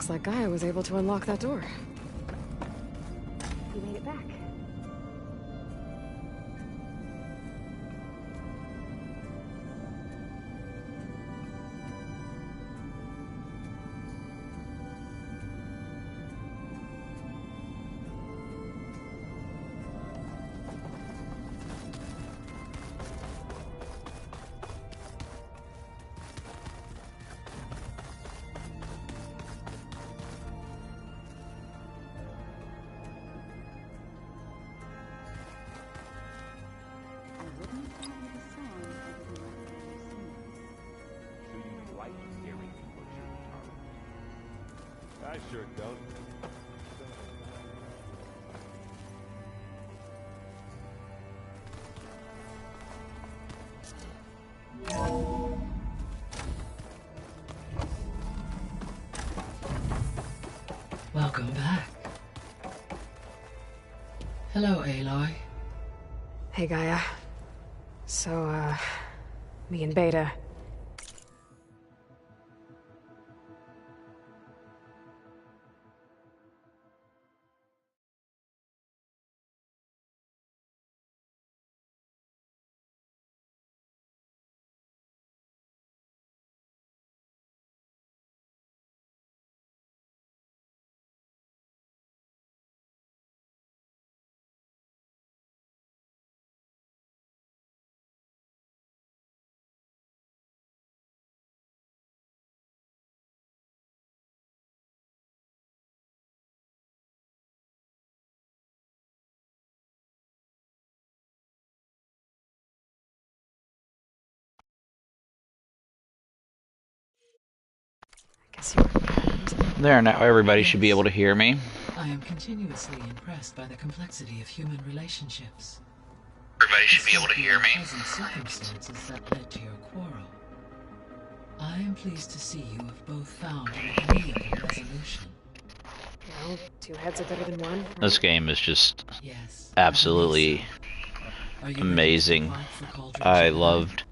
Looks like Gaia was able to unlock that door. You made it back. I sure don't. Welcome back. Hello, Aloy. Hey, Gaia. So, me and Beta. Guess you were mad. There, now everybody should be able to hear me. I am continuously impressed by the complexity of human relationships. Everybody should be able to hear me. Present circumstances that led to your quarrel. I am pleased to see you have both found an agreeable resolution. You know, two heads are better than one. Right? This game is just Yes, absolutely amazing. I loved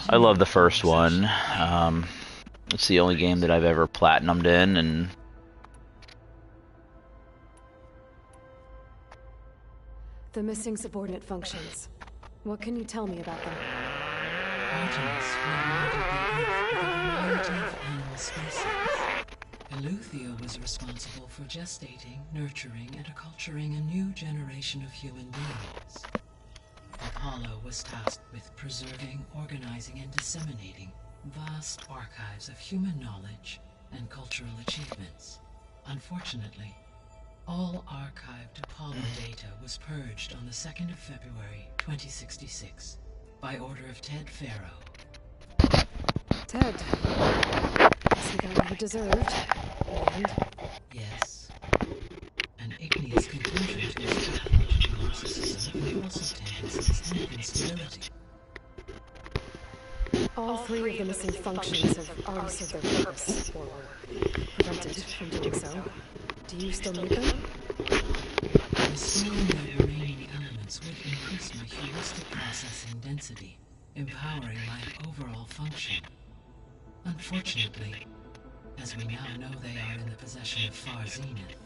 the first one. It's the only game that I've ever platinumed in, and The missing subordinate functions. What can you tell me about them? Artemis reminded the Earth of a variety of animal species. Eleuthia was responsible for gestating, nurturing, and acculturating a new generation of human beings. Apollo was tasked with preserving, organizing, and disseminating vast archives of human knowledge and cultural achievements. Unfortunately, all archived Apollo data was purged on the 2nd of February, 2066, by order of Ted Faro. Ted. Guess he got what he deserved. And Yes. An igneous conclusion to his pathological narcissism, impulsive tendencies, and instability. all three of the missing functions have already served their purpose, or were prevented from doing so. Do you still need them? Restoring the remaining elements would increase my heuristic processing density, empowering my overall function. Unfortunately, as we now know they are in the possession of Far Zenith,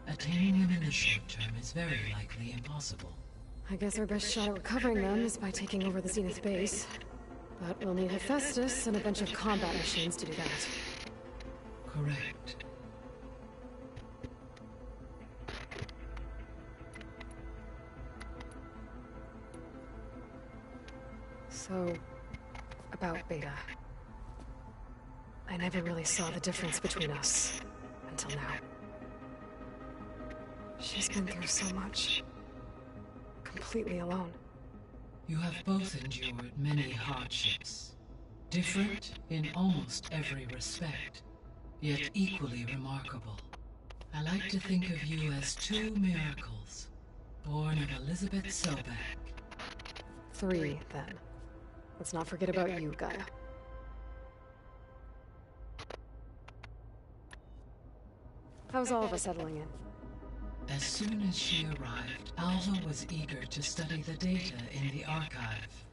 attaining them in the short term is very likely impossible. I guess our best shot at recovering them is by taking over the Zenith base. But we'll need Hephaestus and a bunch of combat machines to do that. Correct. So, about Beta. I never really saw the difference between us until now. She's been through so much. Completely alone. You have both endured many hardships. Different in almost every respect, yet equally remarkable. I like to think of you as two miracles, born of Elizabeth Sobek. 3, then. Let's not forget about you, Gaia. How's all of us settling in? As soon as she arrived, Alva was eager to study the data in the archive.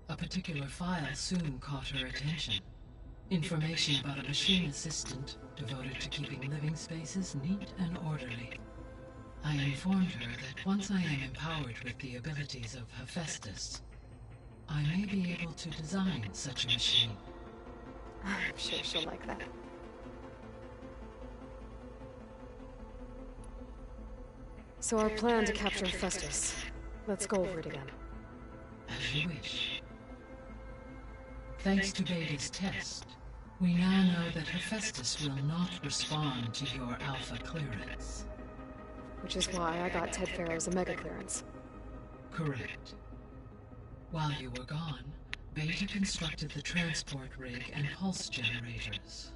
A particular file soon caught her attention. Information about a machine assistant devoted to keeping living spaces neat and orderly. I informed her that once I am empowered with the abilities of Hephaestus, I may be able to design such a machine. I'm sure she'll like that. So our plan to capture Hephaestus. Let's go over it again. As you wish. Thanks to Beta's test, we now know that Hephaestus will not respond to your alpha clearance. Which is why I got Ted Farrow's Omega clearance. Correct. While you were gone, Beta constructed the transport rig and pulse generators.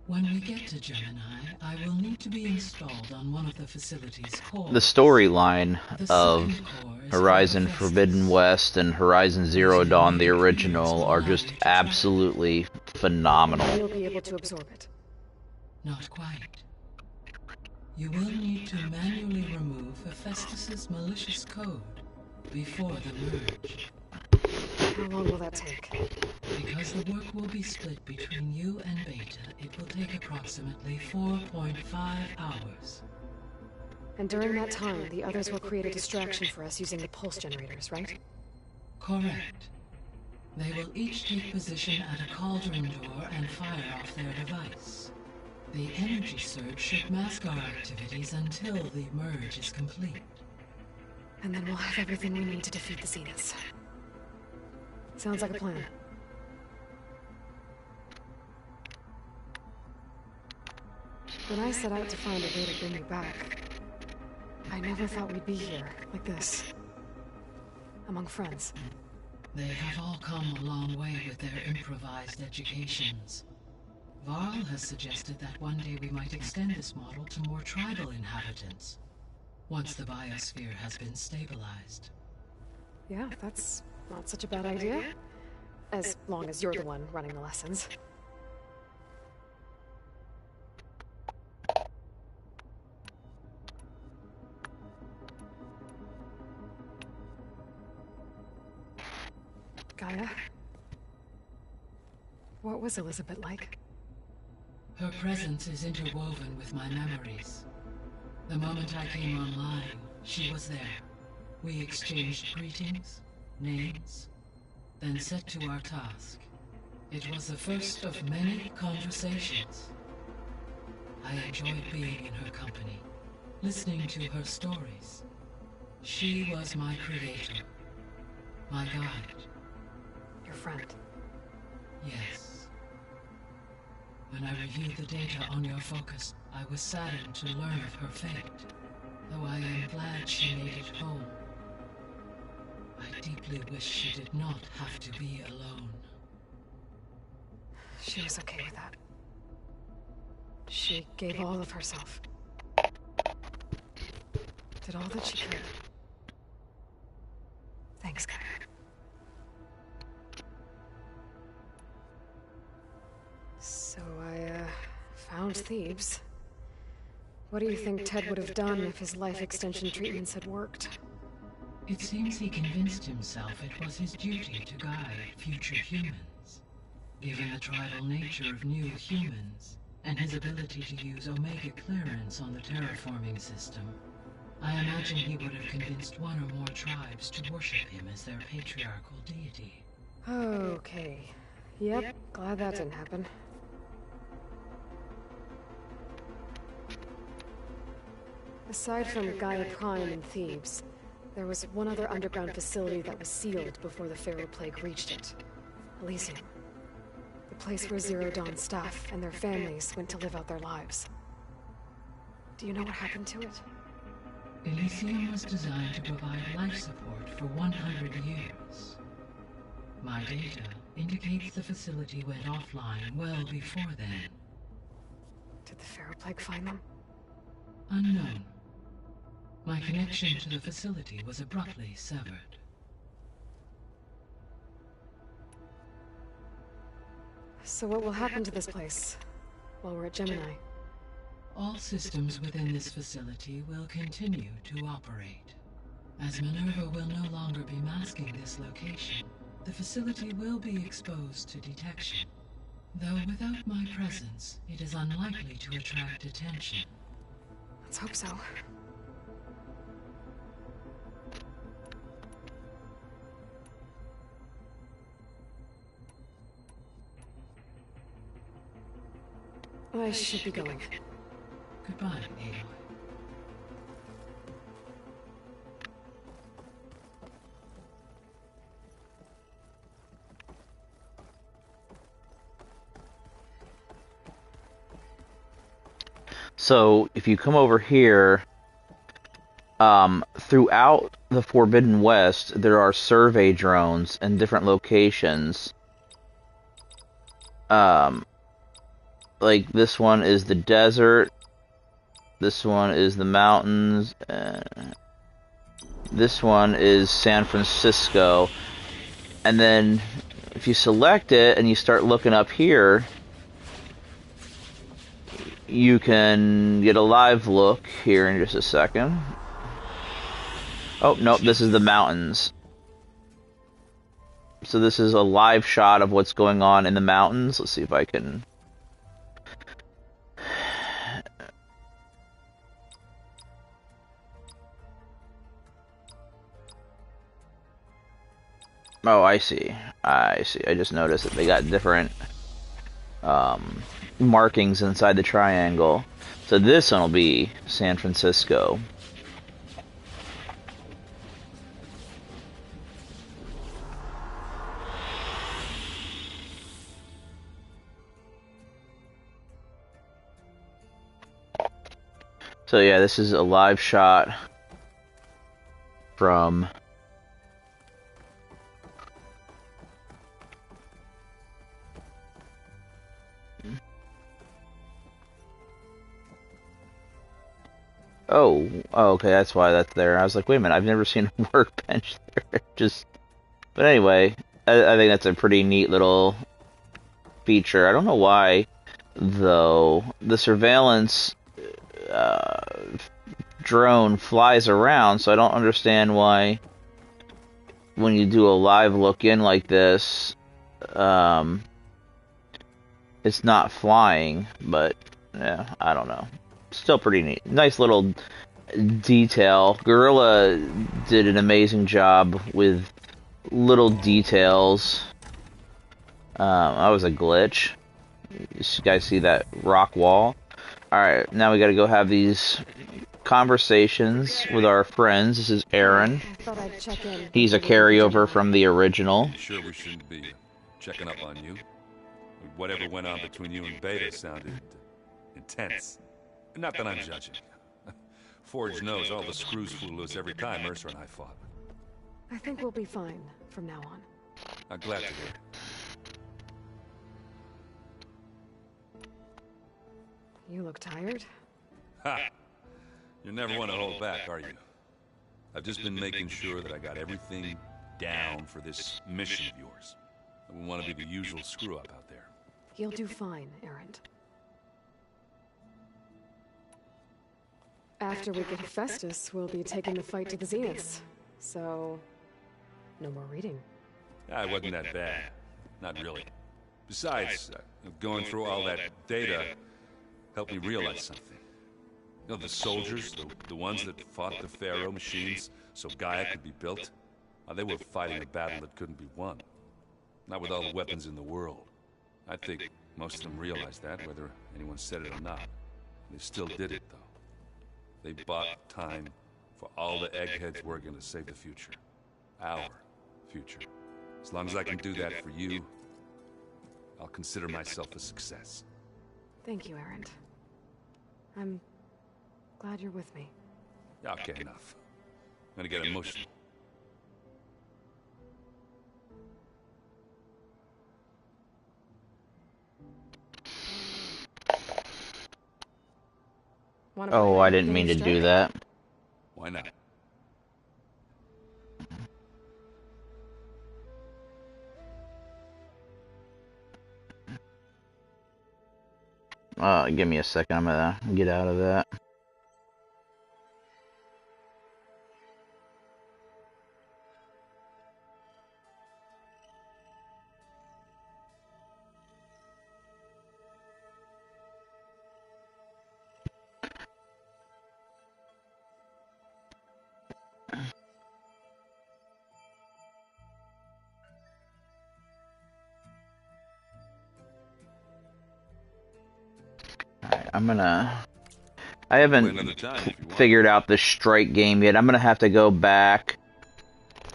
When we get to Gemini, I will need to be installed on one of the facility's cores. The storyline The of second core is Horizon for Forbidden Hephaestus. West and Horizon Zero Dawn, the original, are just absolutely phenomenal. You'll be able to absorb it. Not quite. You will need to manually remove Hephaestus's malicious code before the merge. How long will that take? Because the work will be split between you and Beta, it will take approximately 4.5 hours. And during that time, the others will create a distraction for us using the pulse generators, right? Correct. They will each take position at a cauldron door and fire off their device. The energy surge should mask our activities until the merge is complete. And then we'll have everything we need to defeat the Zeniths. Sounds like a plan. When I set out to find a way to bring you back, I never thought we'd be here, like this. Among friends. They have all come a long way with their improvised educations. Varl has suggested that one day we might extend this model to more tribal inhabitants, once the biosphere has been stabilized. Yeah, that's not such a bad idea. As long as you're the one running the lessons. Gaia? What was Elizabeth like? Her presence is interwoven with my memories. The moment I came online, she was there. We exchanged greetings, names, then set to our task. It was the first of many conversations. I enjoyed being in her company, listening to her stories. She was my creator, my guide. Your friend. Yes. When I reviewed the data on your focus, I was saddened to learn of her fate, though I am glad she made it home. I deeply wish she did not have to be alone. She was okay with that. She gave all of herself. Did all that she could. Thanks, Gaia. So I, found Thebes. What do you think Ted would have done if his life extension treatments had worked? It seems he convinced himself it was his duty to guide future humans. Given the tribal nature of new humans, and his ability to use Omega clearance on the terraforming system, I imagine he would have convinced one or more tribes to worship him as their patriarchal deity. Okay. Yep, glad that didn't happen. Aside from Gaia Prime and Thebes, there was one other underground facility that was sealed before the Pharaoh Plague reached it. Elysium. The place where Zero Dawn staff and their families went to live out their lives. Do you know what happened to it? Elysium was designed to provide life support for 100 years. My data indicates the facility went offline well before then. Did the Pharaoh Plague find them? Unknown. My connection to the facility was abruptly severed. So what will happen to this place while we're at Gemini? All systems within this facility will continue to operate. As Minerva will no longer be masking this location, the facility will be exposed to detection. Though without my presence, it is unlikely to attract attention. Let's hope so. I should be going. Goodbye, Aloy. So, if you come over here, throughout the Forbidden West, there are survey drones in different locations. Like, this one is the desert, this one is the mountains, this one is San Francisco, and then if you select it and you start looking up here, you can get a live look here in just a second. Oh, nope, this is the mountains. So this is a live shot of what's going on in the mountains. Let's see if I can... Oh, I see. I see. I just noticed that they got different markings inside the triangle. So this one will be San Francisco. So yeah, this is a live shot from oh, okay, that's why that's there. I was like, wait a minute, I've never seen a workbench there. Just, but anyway, I think that's a pretty neat little feature. I don't know why, though, the surveillance drone flies around, so I don't understand why when you do a live look in like this, it's not flying, but yeah, I don't know. Still pretty neat. Nice little detail. Guerrilla did an amazing job with little details. That was a glitch. You guys see that rock wall? Alright, now we gotta go have these conversations with our friends. This is Aaron. I thought I'd check in. He's a carryover from the original. You sure we shouldn't be checking up on you? Whatever went on between you and Beta sounded intense. Not that I'm judging. Forge knows all the screws flew loose every time Mercer and I fought. I think we'll be fine from now on. I'm glad to hear. You look tired. Ha! You never want to hold back, are you? I've just been making sure that I got everything down for this mission of yours. I wouldn't want to be the usual screw-up out there. You'll do fine, Erend. After we get Hephaestus, we'll be taking the fight to the Zeniths. So, no more reading. It wasn't that bad. Not really. Besides, going through all that data helped me realize something. You know, the soldiers, the ones that fought the Pharaoh machines so Gaia could be built, they were fighting a battle that couldn't be won. Not with all the weapons in the world. I think most of them realized that, whether anyone said it or not. They still did it, though. They bought time for all the eggheads working to save the future. Our future. As long as I can do that for you, I'll consider myself a success. Thank you, Erend. I'm glad you're with me. Okay, enough. I'm gonna get emotional. Oh, I didn't mean to do that. Why not? Give me a second, I'm gonna get out of that. I haven't another time if you want. figured out the strike game yet. I'm gonna have to go back.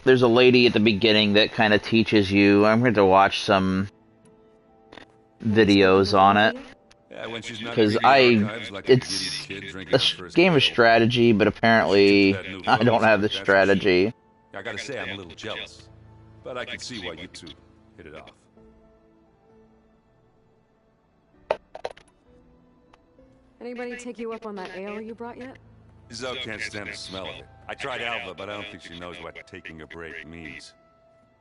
There's a lady at the beginning that kind of teaches you. I'm going to watch some videos on it. Yeah, when she's not Because reading archives like a it's giddy kid drinking a her first game of pill. strategy, but apparently I don't have the strategy. I gotta say, I'm a little jealous. But I can see why you two hit it off. Anybody take you up on that ale you brought yet? Zoe can't stand the smell of it. I tried Alva, but I don't think she knows what taking a break means.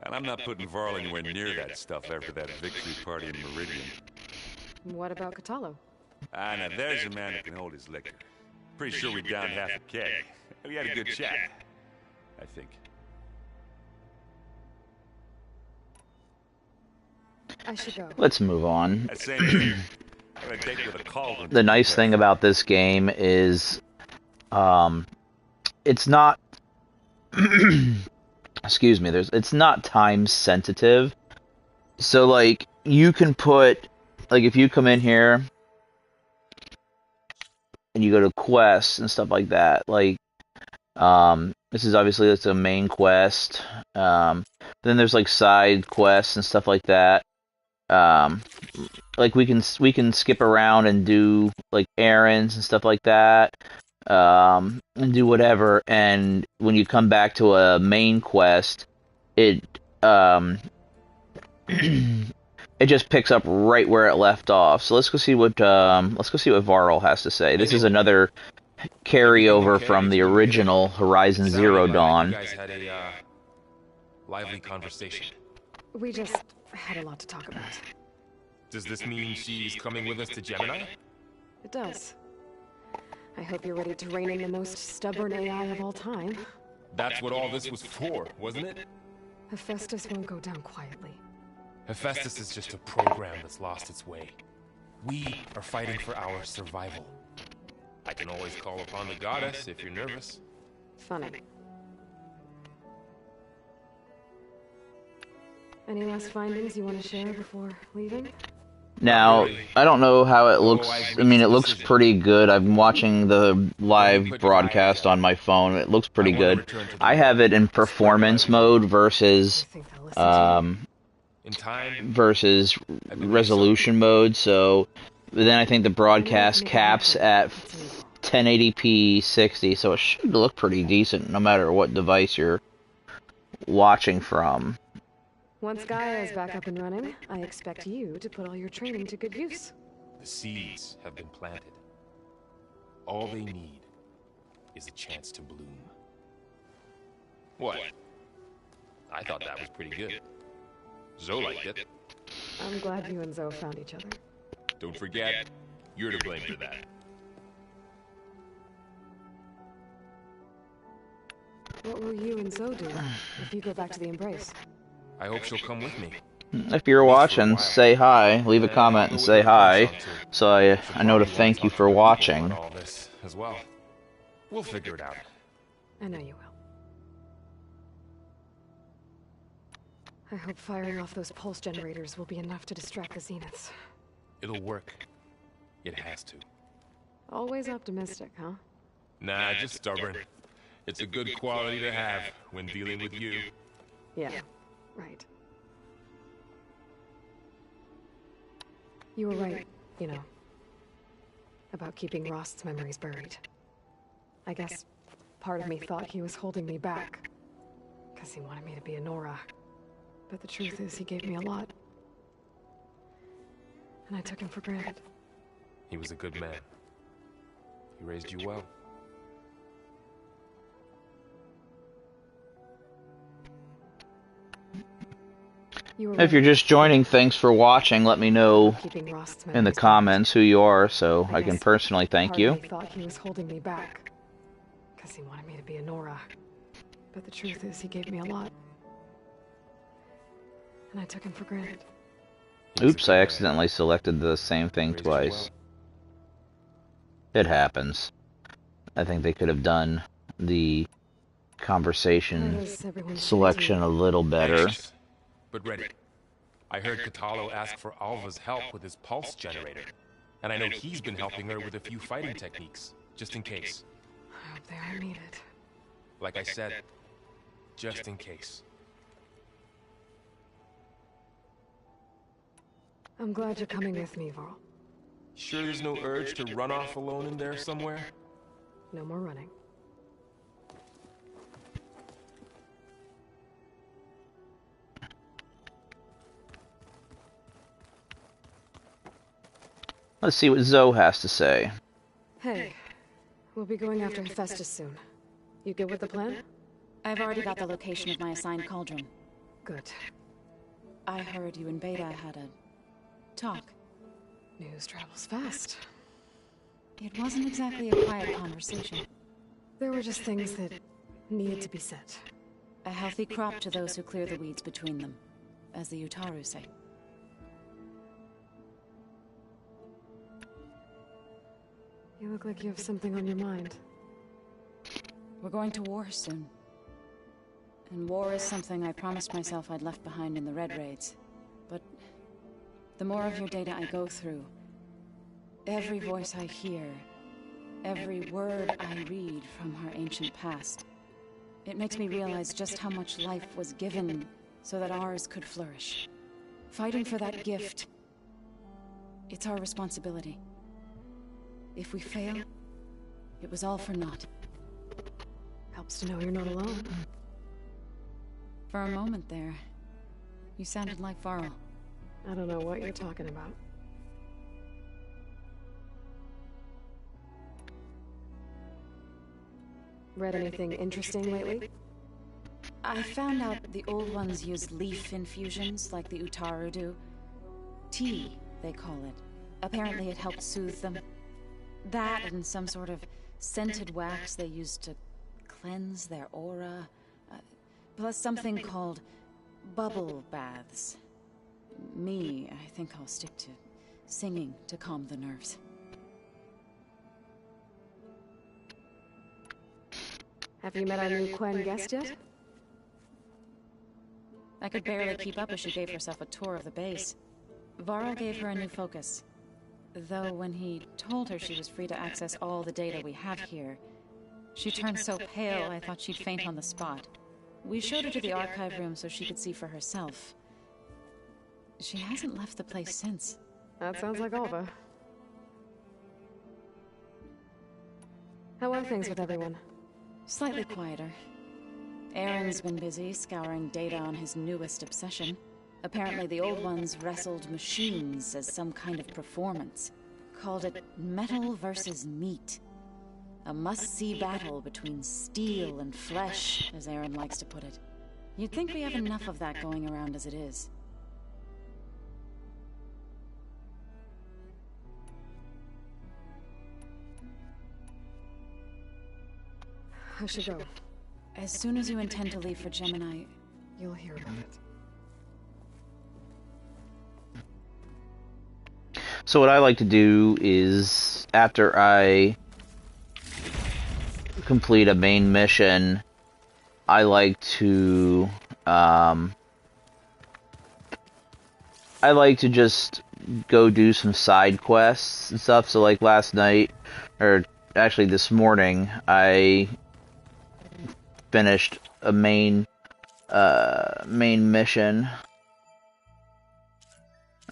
And I'm not putting Varl anywhere near that stuff after that victory party in Meridian. What about Catalo? Ah, now there's a man who can hold his liquor. Pretty sure we downed half a keg. We had a good chat, I think. I should go. Let's move on. That same thing. I'm gonna date with a cauldron. The nice thing about this game is, it's not, excuse me, it's not time sensitive. So, like, you can put, like, if you come in here and you go to quests and stuff like that, like, this is obviously, it's a main quest. Then there's, like, side quests and stuff like that. Like, we can skip around and do, like, errands and stuff like that. And do whatever, and when you come back to a main quest, it it just picks up right where it left off. So let's go see what Varl has to say. This is another carryover from the original Horizon Zero Dawn. You guys had a lively conversation. We just had a lot to talk about. Does this mean she's coming with us to Gemini? It does. I hope you're ready to rein in the most stubborn AI of all time. That's what all this was for, wasn't it? Hephaestus won't go down quietly. Hephaestus is just a program that's lost its way. We are fighting for our survival. I can always call upon the goddess if you're nervous. Funny. Any last findings you want to share before leaving? Now, I don't know how it looks. I mean, it looks pretty good. I'm watching the live broadcast on my phone. It looks pretty good. I have it in performance mode versus I think they'll listen to you. In time, versus resolution mode. So then I think the broadcast caps at 1080p 60, so it should look pretty decent no matter what device you're watching from. Once Gaia is back up and running, I expect you to put all your training to good use. the seeds have been planted. All they need is a chance to bloom. What? I thought that was pretty good. Zoe liked it. I'm glad you and Zoe found each other. Don't forget, you're to blame for that. What will you and Zoe do if you go back to the Embrace? I hope she'll come with me. If you're watching, say hi. Leave a comment and say hi, so I know to thank you for watching. All this as well. We'll figure it out. I know you will. I hope firing off those pulse generators will be enough to distract the Zeniths. It'll work. It has to. Always optimistic, huh? Nah, just stubborn. It's a good quality to have when dealing with you. Yeah, right. You were right, you know, about keeping Rost's memories buried. I guess part of me thought he was holding me back, because he wanted me to be a Nora. But the truth is, he gave me a lot. And I took him for granted. He was a good man. He raised you well. If you're just joining, thanks for watching. Let me know in the comments who you are, so I can personally thank you. I thought he was holding me back, because he wanted me to be a Nora. But the truth is, he gave me a lot. And I took him for granted. Oops, I accidentally selected the same thing twice. It happens. I think they could have done the conversation selection a little better. Anxious, but ready. I heard Catalo ask for Alva's help with his pulse generator, And I know he's been helping her with a few fighting techniques, just in case. I hope they are needed. Like I said, just in case. I'm glad you're coming with me, Varl. Sure there's no urge to run off alone in there somewhere? No more running. Let's see what Zoe has to say. Hey, we'll be going after Hephaestus soon. You good with the plan? I've already got the location of my assigned cauldron. Good. I heard you and Beta had a talk. News travels fast. It wasn't exactly a quiet conversation. There were just things that needed to be said. A healthy crop to those who clear the weeds between them, as the Utaru say. You look like you have something on your mind. We're going to war soon. And war is something I promised myself I'd left behind in the Red Raids. But the more of your data I go through, every voice I hear, every word I read from our ancient past, it makes me realize just how much life was given so that ours could flourish. Fighting for that gift, it's our responsibility. If we fail, it was all for naught. Helps to know you're not alone. For a moment there, you sounded like Varl. I don't know what you're talking about. Read anything interesting lately? I found out the old ones used leaf infusions like the Utaru do. Tea, they call it. Apparently it helped soothe them. That and some sort of scented wax they used to cleanse their aura. Plus something called bubble baths. I think I'll stick to singing to calm the nerves. Have you met our new Quen guest yet? I could barely keep up as she gave herself a tour of the base. Varl gave her a new focus. Though when he told her she was free to access all the data we have here, she turned so pale I thought she'd faint on the spot. We showed her to the archive room so she could see for herself. She hasn't left the place since. That sounds like Alva. How are things with everyone? Slightly quieter. Aaron's been busy scouring data on his newest obsession. Apparently the old ones wrestled machines as some kind of performance. Called it metal versus meat. A must-see battle between steel and flesh, as Aaron likes to put it. You'd think we have enough of that going around as it is. I should go. As soon as you intend to leave for Gemini, You'll hear about it. So what I like to do is, after I complete a main mission, I like to just go do some side quests and stuff. So like last night, or actually this morning, I finished a main mission.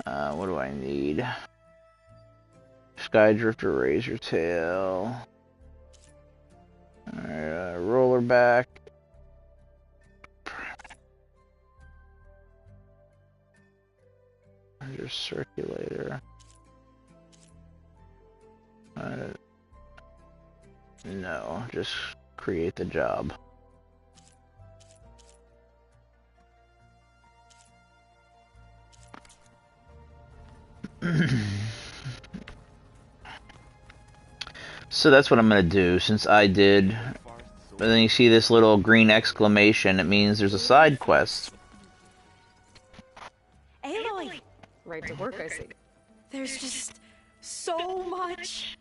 What do I need? Skydrifter, Razor Tail, Rollerback, Razor Circulator. No, just create the job. So that's what I'm gonna do, since I did. But then you see this little green exclamation, it means there's a side quest. Aloy! Right to work, I see. There's just so much.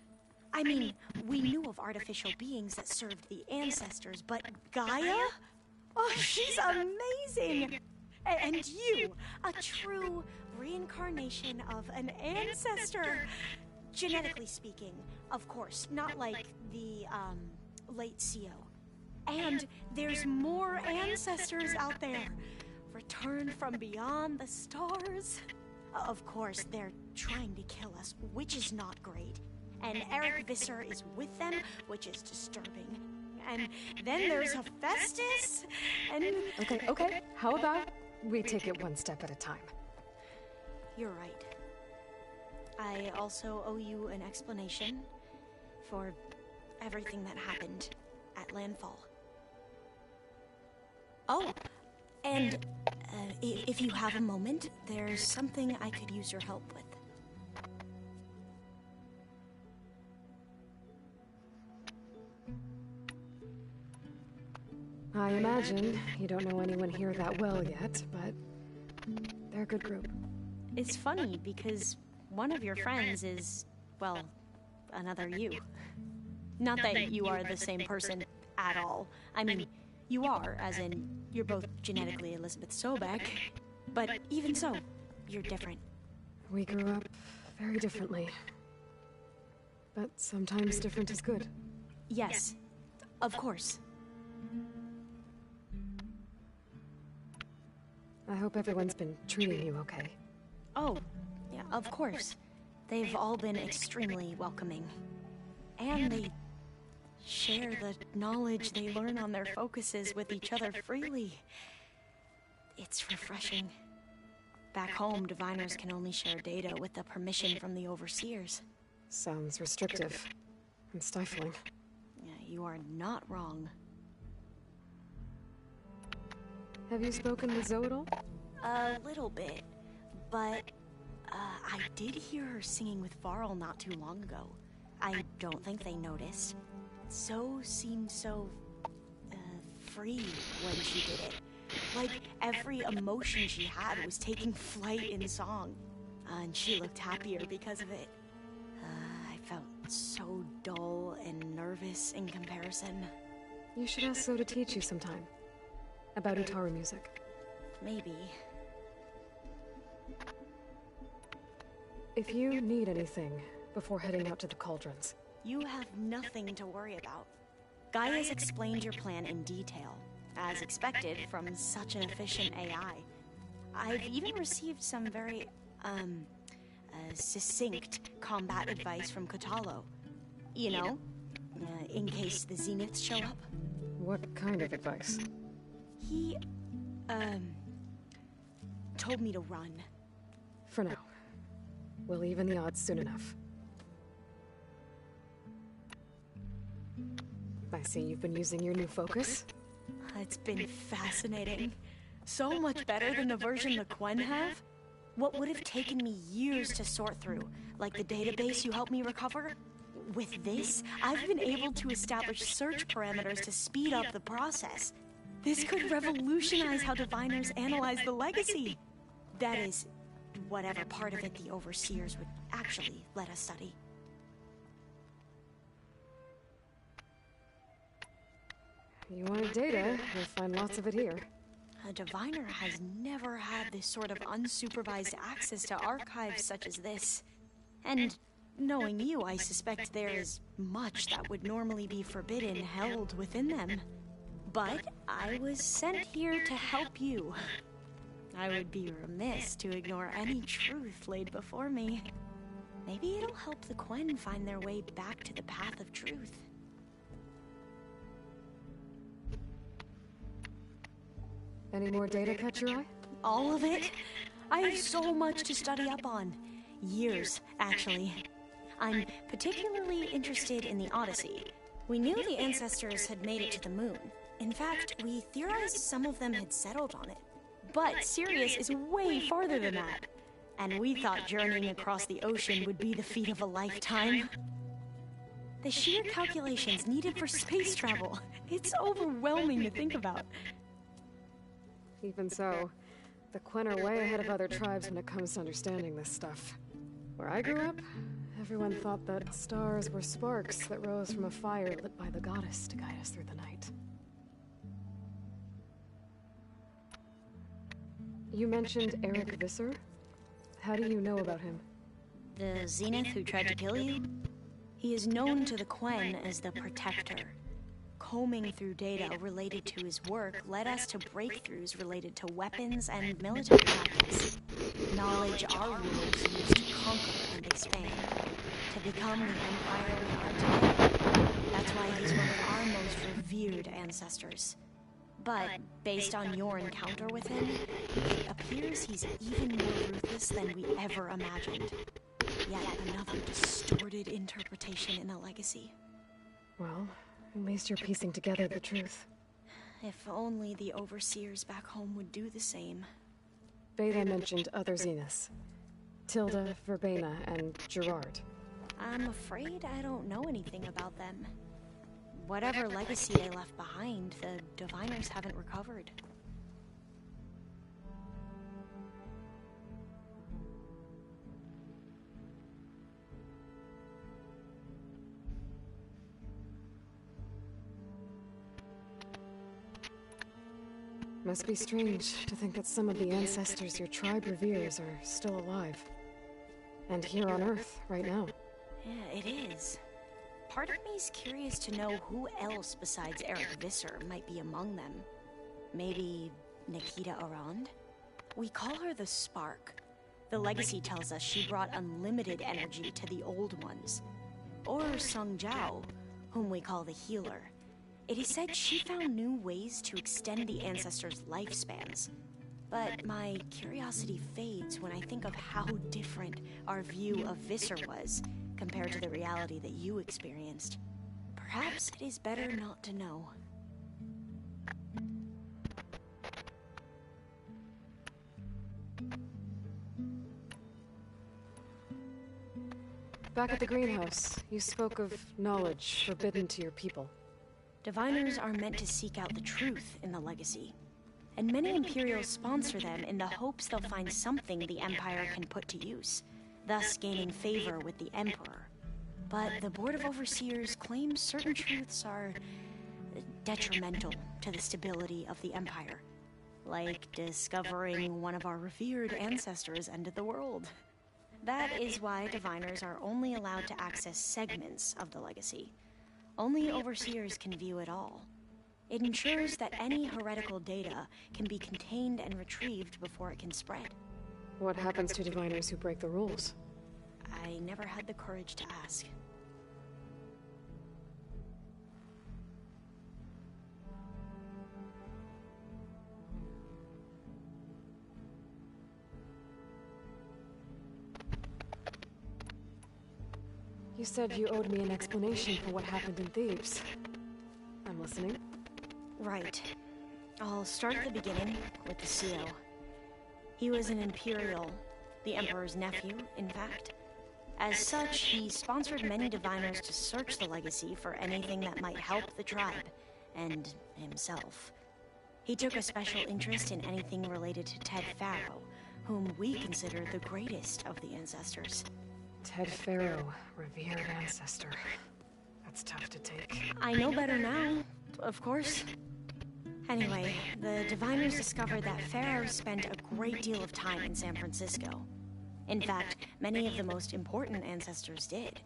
I mean, we knew of artificial beings that served the ancestors, but Gaia? Oh, she's amazing! And you, a true reincarnation of an ancestor. genetically speaking, of course, not like the, late CO. And there's more ancestors out there, returned from beyond the stars. Of course, they're trying to kill us, which is not great. And Eric Visser is with them, which is disturbing. And then there's Hephaestus, and... Okay. How about we take it one step at a time? You're right. I also owe you an explanation for everything that happened at Landfall. Oh, and if you have a moment, there's something I could use your help with. I imagine you don't know anyone here that well yet, but they're a good group. It's funny because one of your friends is, well, another you. Not that you are the same person at all. I mean, you are, as in, you're both genetically Elizabeth Sobek, but even so, you're different. We grew up very differently. But sometimes different is good. Yes, of course. I hope everyone's been treating you okay. Oh, yeah, of course. They've all been extremely welcoming. And they share the knowledge they learn on their focuses with each other freely. It's refreshing. Back home, diviners can only share data with the permission from the overseers. Sounds restrictive and stifling. Yeah, you are not wrong. Have you spoken with Zoe at all? A little bit, but I did hear her singing with Varl not too long ago. I don't think they noticed. Zoe seemed so free when she did it. Like every emotion she had was taking flight in song. And she looked happier because of it. I felt so dull and nervous in comparison. You should ask Zoe to teach you sometime. About Utaru music. Maybe. If you need anything before heading out to the cauldrons. You have nothing to worry about. Gaia's explained your plan in detail, as expected from such an efficient AI. I've even received some very, succinct combat advice from Kotallo. You know, in case the Zeniths show up. What kind of advice? He, told me to run. For now. We'll even the odds soon enough. I see you've been using your new focus. It's been fascinating. So much better than the version the Quen have. What would have taken me years to sort through, like the database you helped me recover? With this, I've been able to establish search parameters to speed up the process. This could revolutionize how diviners analyze the legacy. That is, whatever part of it the overseers would actually let us study. You wanted data, you'll find lots of it here. A diviner has never had this sort of unsupervised access to archives such as this. And knowing you, I suspect there is much that would normally be forbidden held within them. But I was sent here to help you. I would be remiss to ignore any truth laid before me. Maybe it'll help the Quen find their way back to the path of truth. Any more data catch your eye? All of it? I have so much to study up on. Years, actually. I'm particularly interested in the Odyssey. We knew the ancestors had made it to the moon. In fact, we theorized some of them had settled on it. But Sirius is way farther than that. And we thought journeying across the ocean would be the feat of a lifetime. The sheer calculations needed for space travel. It's overwhelming to think about. Even so, the Quen are way ahead of other tribes when it comes to understanding this stuff. Where I grew up, everyone thought that stars were sparks that rose from a fire lit by the goddess to guide us through the night. You mentioned Eric Visser? How do you know about him? The Zenith who tried to kill you? He is known to the Quen as the Protector. Combing through data related to his work led us to breakthroughs related to weapons and military tactics. Knowledge our rulers used to conquer and expand, to become the empire we are today. That's why he's one of our most revered ancestors. But, based on your encounter with him, it appears he's even more ruthless than we ever imagined. Yet another distorted interpretation in the legacy. Well, at least you're piecing together the truth. If only the overseers back home would do the same. Beta mentioned other Zeniths. Tilda, Verbena, and Gerard. I'm afraid I don't know anything about them. Whatever legacy they left behind, the Diviners haven't recovered. Must be strange to think that some of the ancestors your tribe reveres are still alive. And here on Earth, right now. Yeah, it is. Part of me's curious to know who else besides Eric Visser might be among them. Maybe Nikita Arand? We call her the Spark. The legacy tells us she brought unlimited energy to the old ones. Or Sung Jiao, whom we call the Healer. It is said she found new ways to extend the ancestors' lifespans. But my curiosity fades when I think of how different our view of Visser was compared to the reality that you experienced. Perhaps it is better not to know. Back at the greenhouse, you spoke of knowledge forbidden to your people. Diviners are meant to seek out the truth in the legacy. And many Imperials sponsor them in the hopes they'll find something the Empire can put to use, thus gaining favor with the Emperor. But the Board of Overseers claims certain truths are detrimental to the stability of the Empire. Like discovering one of our revered ancestors ended the world. That is why Diviners are only allowed to access segments of the legacy. Only Overseers can view it all. It ensures that any heretical data can be contained and retrieved before it can spread. What happens to Diviners who break the rules? I never had the courage to ask. You said you owed me an explanation for what happened in Thebes. I'm listening. Right. I'll start at the beginning with the CO. He was an Imperial, the Emperor's nephew, in fact. As such, he sponsored many Diviners to search the legacy for anything that might help the tribe, and himself. He took a special interest in anything related to Ted Faro, whom we consider the greatest of the ancestors. Ted Faro, revered ancestor. That's tough to take. I know better now, of course. Anyway, the Diviners discovered that Faro spent a great deal of time in San Francisco. In fact, many of the most important ancestors did.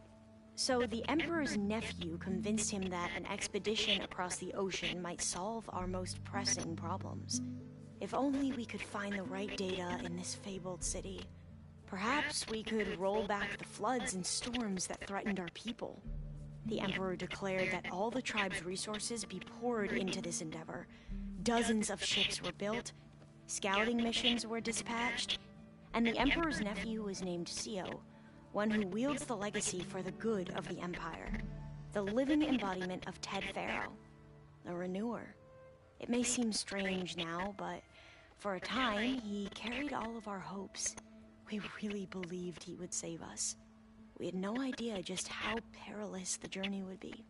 So the Emperor's nephew convinced him that an expedition across the ocean might solve our most pressing problems. If only we could find the right data in this fabled city. Perhaps we could roll back the floods and storms that threatened our people. The Emperor declared that all the tribe's resources be poured into this endeavor. Dozens of ships were built, scouting missions were dispatched, and the Emperor's nephew was named CO, one who wields the legacy for the good of the Empire. The living embodiment of Ted Faro, the Renewer. It may seem strange now, but for a time, he carried all of our hopes. We really believed he would save us. We had no idea just how perilous the journey would be.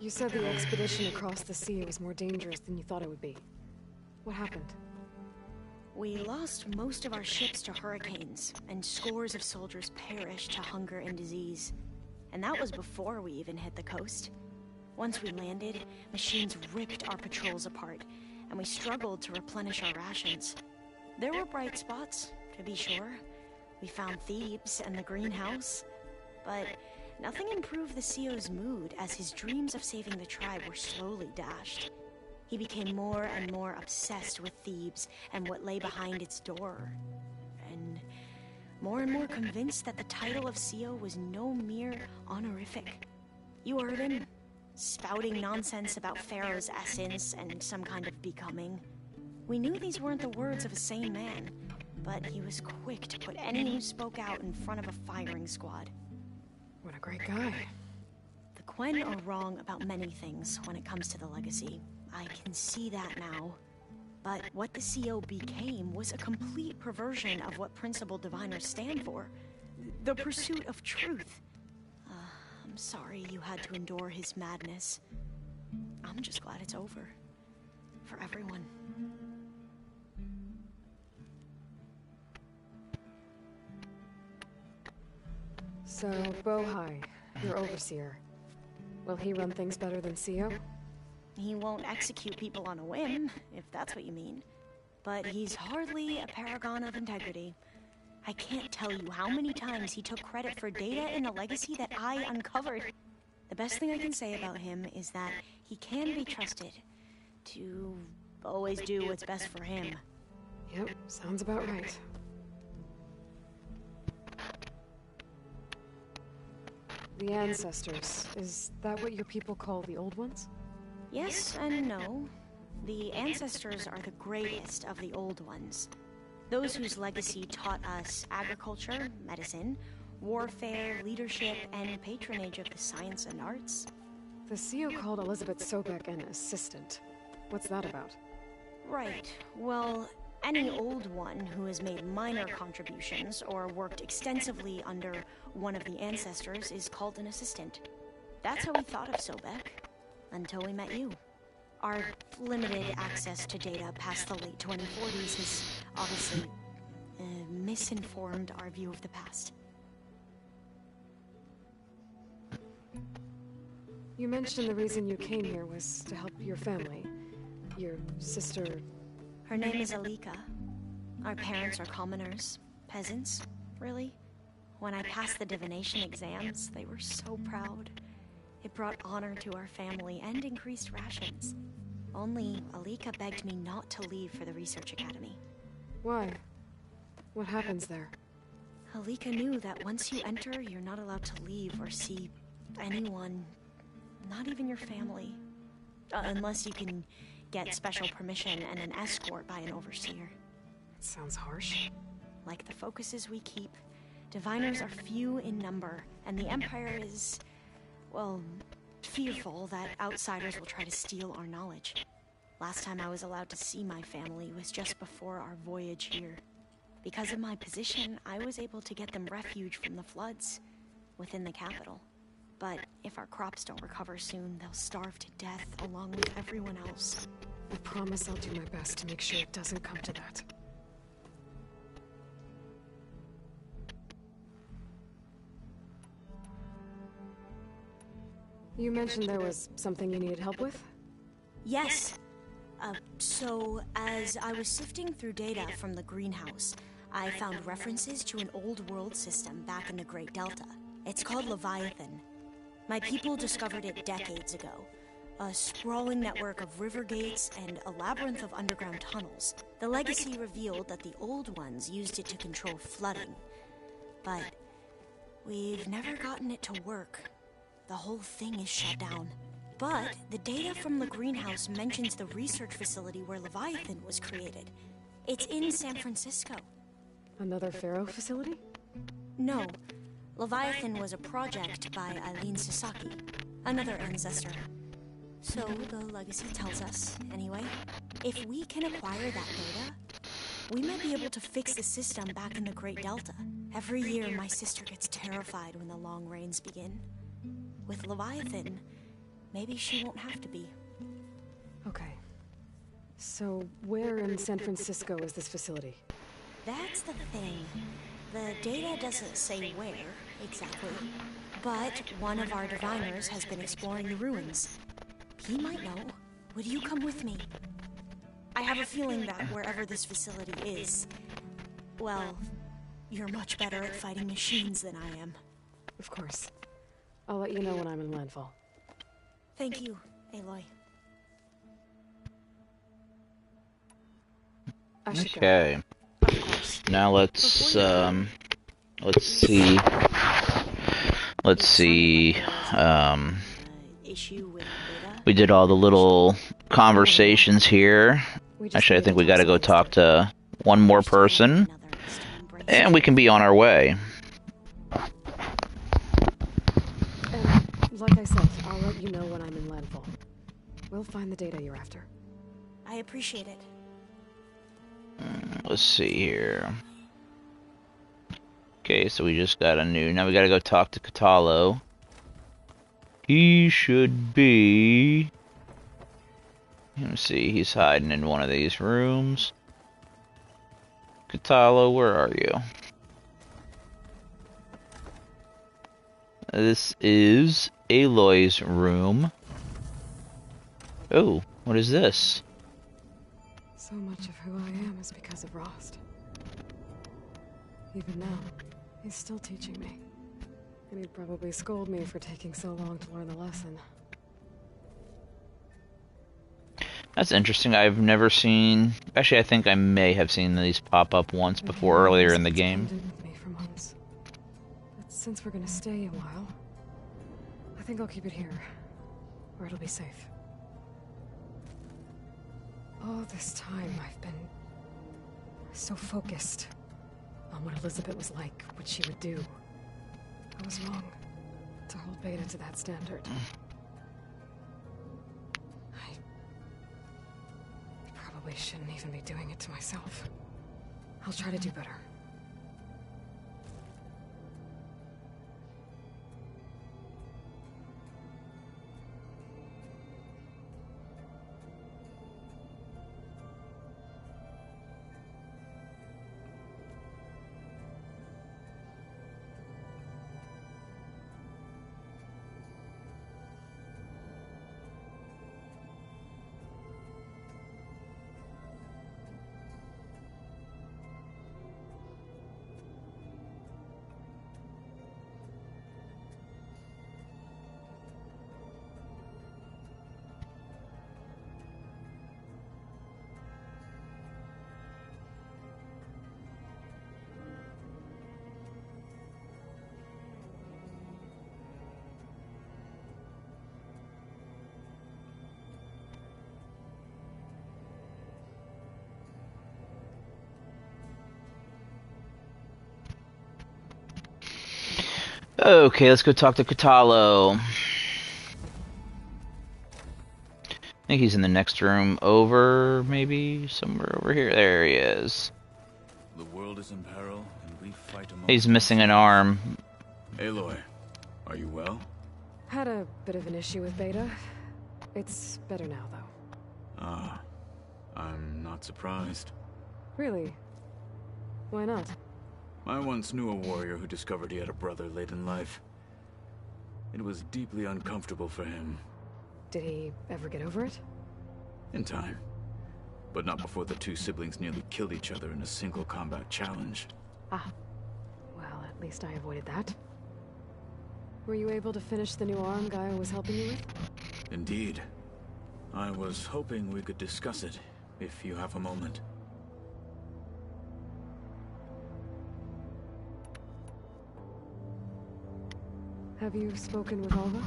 You said the expedition across the sea was more dangerous than you thought it would be. What happened? We lost most of our ships to hurricanes, and scores of soldiers perished to hunger and disease. And that was before we even hit the coast. Once we landed, machines ripped our patrols apart, and we struggled to replenish our rations. There were bright spots, to be sure. We found Thebes and the greenhouse, but nothing improved the CO's mood as his dreams of saving the tribe were slowly dashed. He became more and more obsessed with Thebes and what lay behind its door, and more convinced that the title of CO was no mere honorific. You heard him, spouting nonsense about Pharaoh's essence and some kind of becoming. We knew these weren't the words of a sane man, but he was quick to put any who spoke out in front of a firing squad. What a great guy. The Quen are wrong about many things when it comes to the legacy. I can see that now. But what the CO became was a complete perversion of what principled diviners stand for. The pursuit of truth. I'm sorry you had to endure his madness. I'm just glad it's over. For everyone. So, Bohai, your overseer. Will he run things better than CO? He won't execute people on a whim, if that's what you mean. But he's hardly a paragon of integrity. I can't tell you how many times he took credit for data in the legacy that I uncovered. The best thing I can say about him is that he can be trusted to always do what's best for him. Yep, sounds about right. The ancestors, is that what your people call the old ones? Yes and no. The ancestors are the greatest of the old ones. Those whose legacy taught us agriculture, medicine, warfare, leadership, and patronage of the science and arts. The CO called Elizabeth Sobek an assistant. What's that about? Right. Well, any old one who has made minor contributions or worked extensively under one of the ancestors is called an assistant. That's how we thought of Sobek, until we met you. Our limited access to data past the late 2040s has obviously misinformed our view of the past. You mentioned the reason you came here was to help your family. Your sister... Her name is Alika. Our parents are commoners. Peasants, really. When I passed the divination exams, they were so proud. It brought honor to our family and increased rations. Only Alika begged me not to leave for the research academy. Why? What happens there? Alika knew that once you enter, you're not allowed to leave or see anyone, not even your family. Unless you can get special permission and an escort by an overseer. That sounds harsh. Like the focuses we keep, diviners are few in number, and the Empire is, well, fearful that outsiders will try to steal our knowledge. Last time I was allowed to see my family was just before our voyage here. Because of my position, I was able to get them refuge from the floods within the capital. But if our crops don't recover soon, they'll starve to death along with everyone else. I promise I'll do my best to make sure it doesn't come to that. You mentioned there was something you needed help with? Yes. So, as I was sifting through data from the greenhouse, I found references to an old world system back in the Great Delta. It's called Leviathan. My people discovered it decades ago. A sprawling network of river gates and a labyrinth of underground tunnels. The legacy revealed that the old ones used it to control flooding. But we've never gotten it to work. The whole thing is shut down. But the data from the greenhouse mentions the research facility where Leviathan was created. It's in San Francisco. Another Pharaoh facility? No. Leviathan was a project by Eileen Sasaki, another ancestor. So the legacy tells us, anyway. If we can acquire that data, we might be able to fix the system back in the Great Delta. Every year, my sister gets terrified when the long rains begin. With Leviathan, maybe she won't have to be. Okay. So, where in San Francisco is this facility? That's the thing. The data doesn't say where, exactly. But one of our diviners has been exploring the ruins. He might know. Would you come with me? I have a feeling that wherever this facility is, well, you're much better at fighting machines than I am. Of course. I'll let you know when I'm in landfall. Thank you, Aloy. I should go. Okay. Of course. Now let's see. Let's see. Issue with Beta? We did all the little conversations here. Actually, I think we gotta go talk to one more person, and we can be on our way. And like I said, I'll let you know when I'm in landfall. We'll find the data you're after. I appreciate it. Let's see here. Okay, so we just got a new... Now we gotta go talk to Kotallo. He should be... Let me see, he's hiding in one of these rooms. Kotallo, where are you? This is Aloy's room. Oh, what is this? So much of who I am is because of Rost. Even now, he's still teaching me. And he'd probably scold me for taking so long to learn the lesson. That's interesting. I've never seen... Actually, I think I may have seen these pop up once before, earlier in the game. With me for months. But since we're gonna stay a while, I think I'll keep it here, where it'll be safe. All this time, I've been so focused on what Elizabeth was like, what she would do. I was wrong to hold Beta to that standard. I probably shouldn't even be doing it to myself. I'll try to do better. Okay, let's go talk to Kotallo. I think he's in the next room over, maybe somewhere over here. There he is. The world is in peril, and we fight among He's missing an arm. Aloy, are you well? Had a bit of an issue with Beta. It's better now, though. Ah, I'm not surprised. Really? Why not? I once knew a warrior who discovered he had a brother late in life. It was deeply uncomfortable for him. Did he ever get over it? In time. But not before the two siblings nearly killed each other in a single combat challenge. Ah. Well, at least I avoided that. Were you able to finish the new arm Gaia was helping you with? Indeed. I was hoping we could discuss it, if you have a moment. Have you spoken with Alva?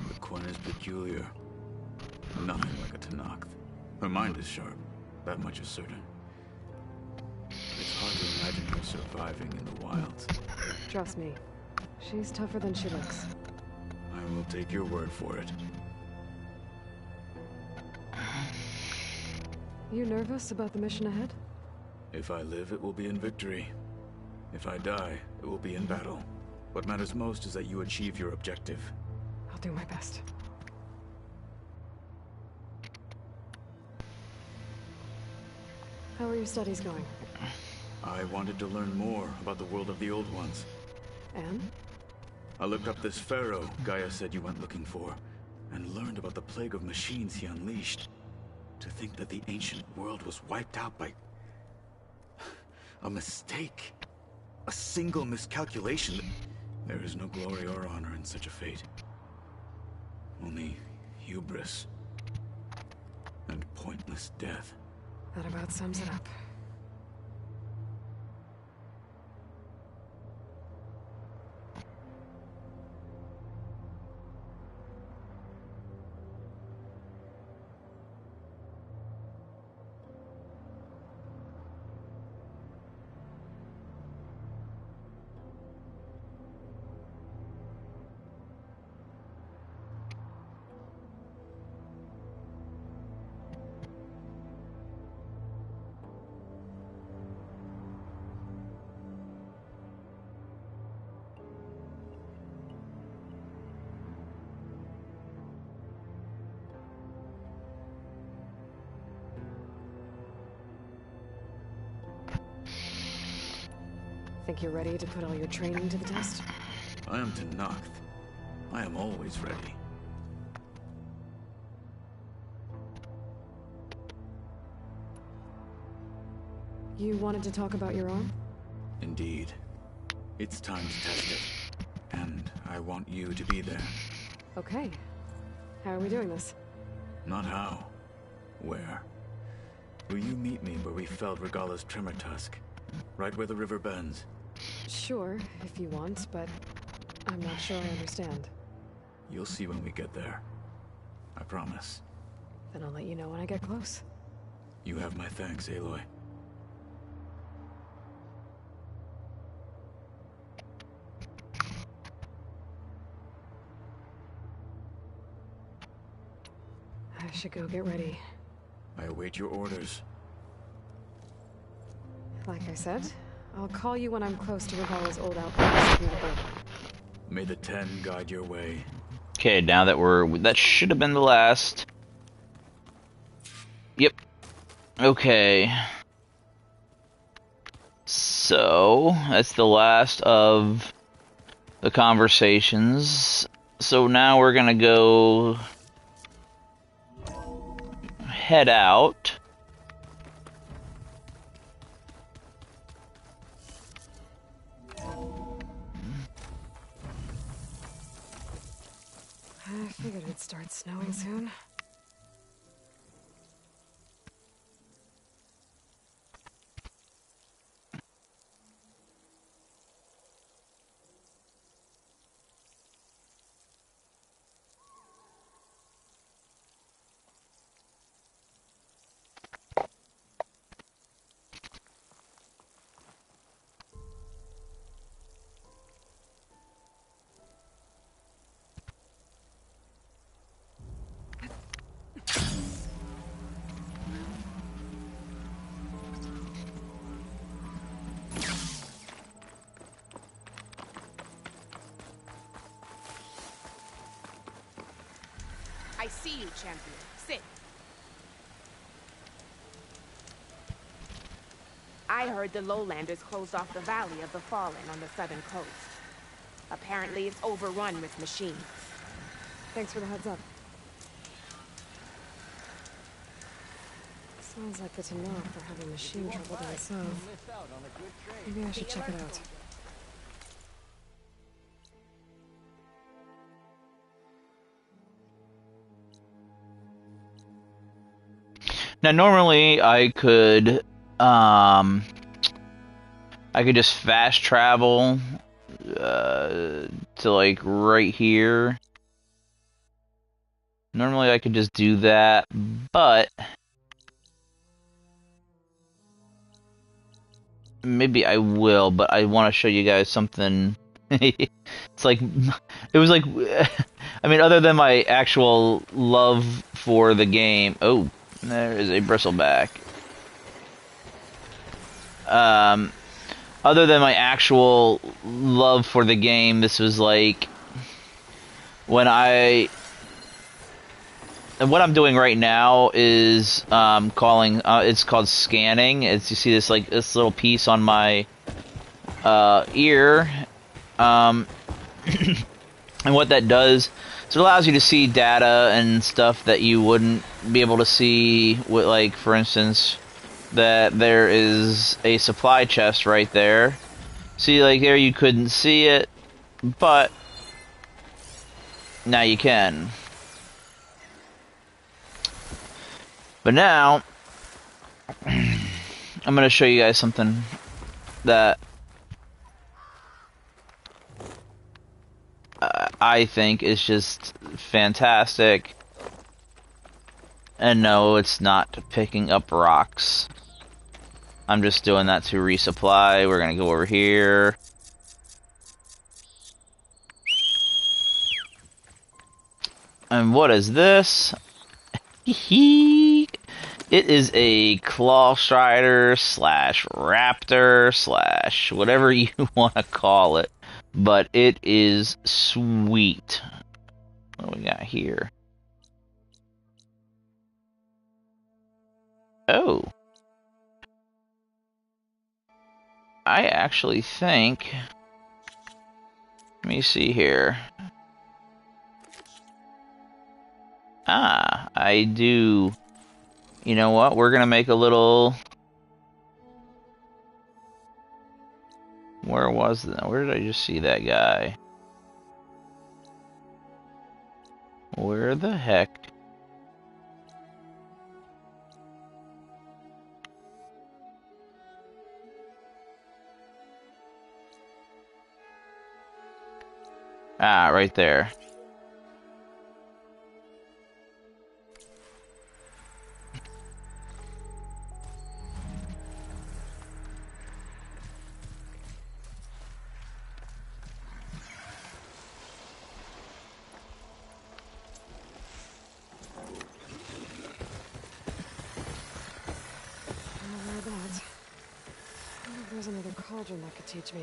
The Quen is peculiar. Nothing like a Tenakth. Her mind is sharp, that much is certain. It's hard to imagine her surviving in the wilds. Trust me, she's tougher than she looks. I will take your word for it. You nervous about the mission ahead? If I live, it will be in victory. If I die, it will be in battle. What matters most is that you achieve your objective. I'll do my best. How are your studies going? I wanted to learn more about the world of the Old Ones. And? I looked up this pharaoh Gaia said you went looking for, and learned about the plague of machines he unleashed. To think that the ancient world was wiped out by a mistake. A single miscalculation. There is no glory or honor in such a fate. Only hubris and pointless death. That about sums it up. Think you're ready to put all your training to the test? I am Tenakth. I am always ready. You wanted to talk about your arm? Indeed. It's time to test it. And I want you to be there. Okay. How are we doing this? Not how. Where? Will you meet me where we felled Regalla's tremor tusk? Right where the river bends? Sure, if you want, but I'm not sure I understand. You'll see when we get there. I promise. Then I'll let you know when I get close. You have my thanks, Aloy. I should go get ready. I await your orders. Like I said, I'll call you when I'm close to Regalla's old outpost near the border. May the Ten guide your way. Okay, now that that should have been the last. Yep. Okay. So, that's the last of the conversations. So now we're gonna go head out. I figured it'd start snowing soon. I see you, champion. Sit. I heard the Lowlanders closed off the Valley of the Fallen on the southern coast. Apparently it's overrun with machines. Thanks for the heads up. Sounds like the Tenakth are having machine trouble down south. Maybe I should check it out. Now, normally I could just fast travel to like right here. Normally I could just do that, but maybe I will. But I want to show you guys something. It's like it was like I mean, other than my actual love for the game. Oh. There is a bristleback. Other than my actual love for the game, this was like when and what I'm doing right now is calling. It's called scanning. It's you see this like this little piece on my ear. And what that does is it allows you to see data and stuff that you wouldn't be able to see with, like, for instance, that there is a supply chest right there. See, like, there you couldn't see it, but now you can. But now, I'm going to show you guys something that I think is just fantastic. And no, it's not picking up rocks. I'm just doing that to resupply. We're going to go over here. And what is this? It is a Claw Strider slash Raptor slash whatever you want to call it. But it is sweet. What do we got here? Oh. I actually think... Let me see here. Ah, I do... You know what? We're gonna make a little... Where was that? Where did I just see that guy? Where the heck? Ah, right there. There's another cauldron that could teach me.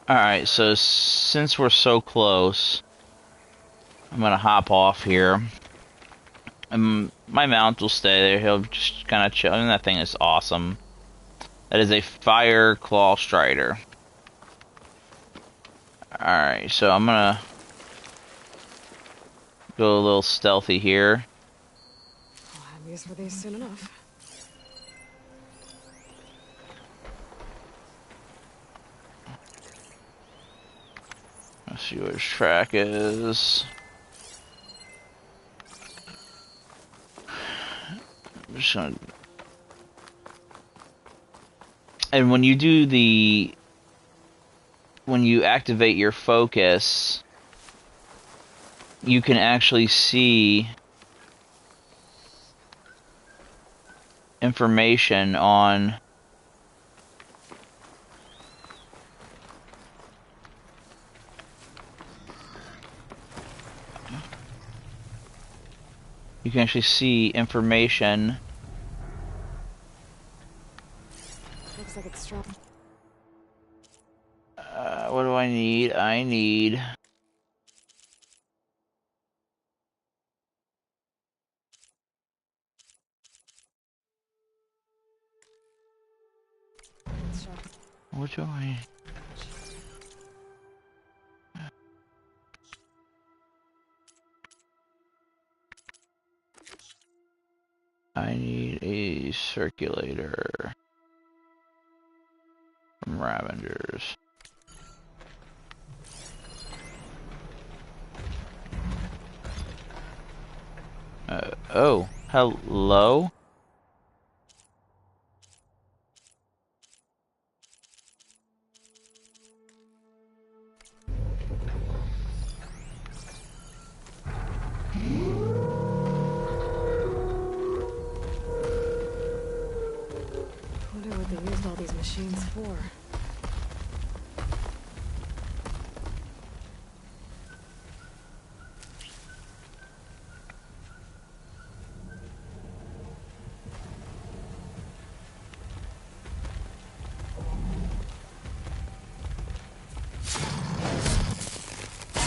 Alright, so since we're so close, I'm gonna hop off here. And my mount will stay there, he'll just kind of chill, and that thing is awesome. That is a Fire Claw Strider. Alright, so I'm gonna go a little stealthy here. I'll have use for these soon enough. Let's see what his track is. I'm just gonna... And when you do the... When you activate your focus, you can actually see information on... You can actually see information. Looks like it's strong. What do I need? I need... What do I... I need a circulator from Ravengers. Oh, hello? Kane's spore.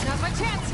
Not my chance!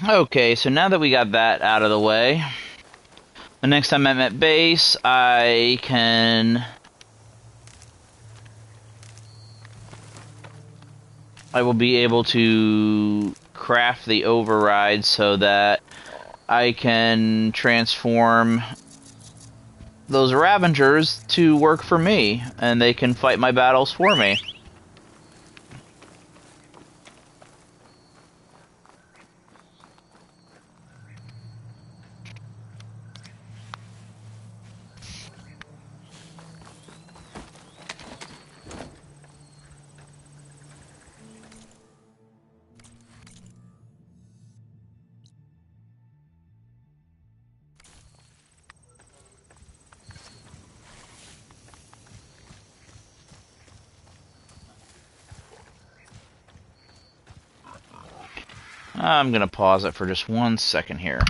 Okay, so now that we got that out of the way, the next time I'm at base, I will be able to craft the override so that I can transform those Ravengers to work for me, and they can fight my battles for me. I'm gonna pause it for just 1 second here.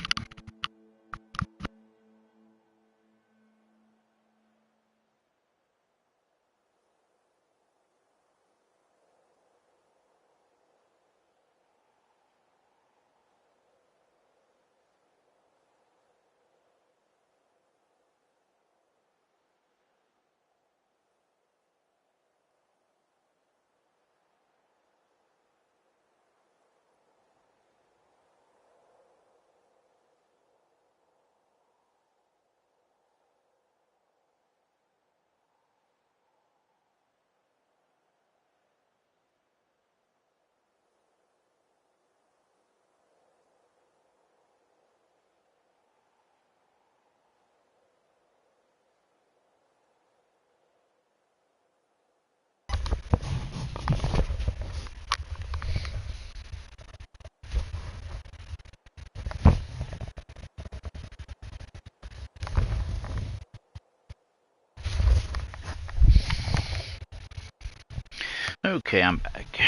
Okay, I'm back.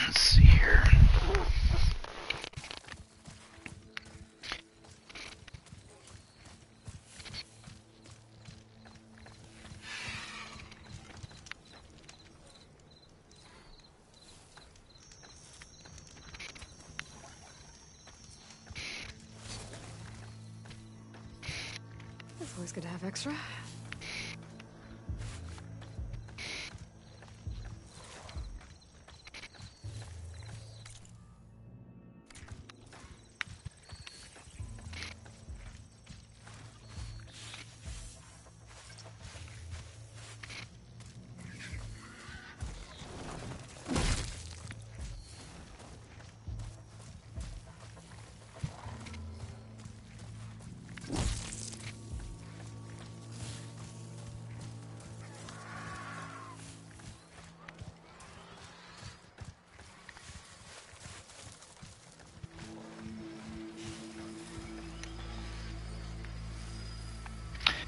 Let's see here. Always good to have extra.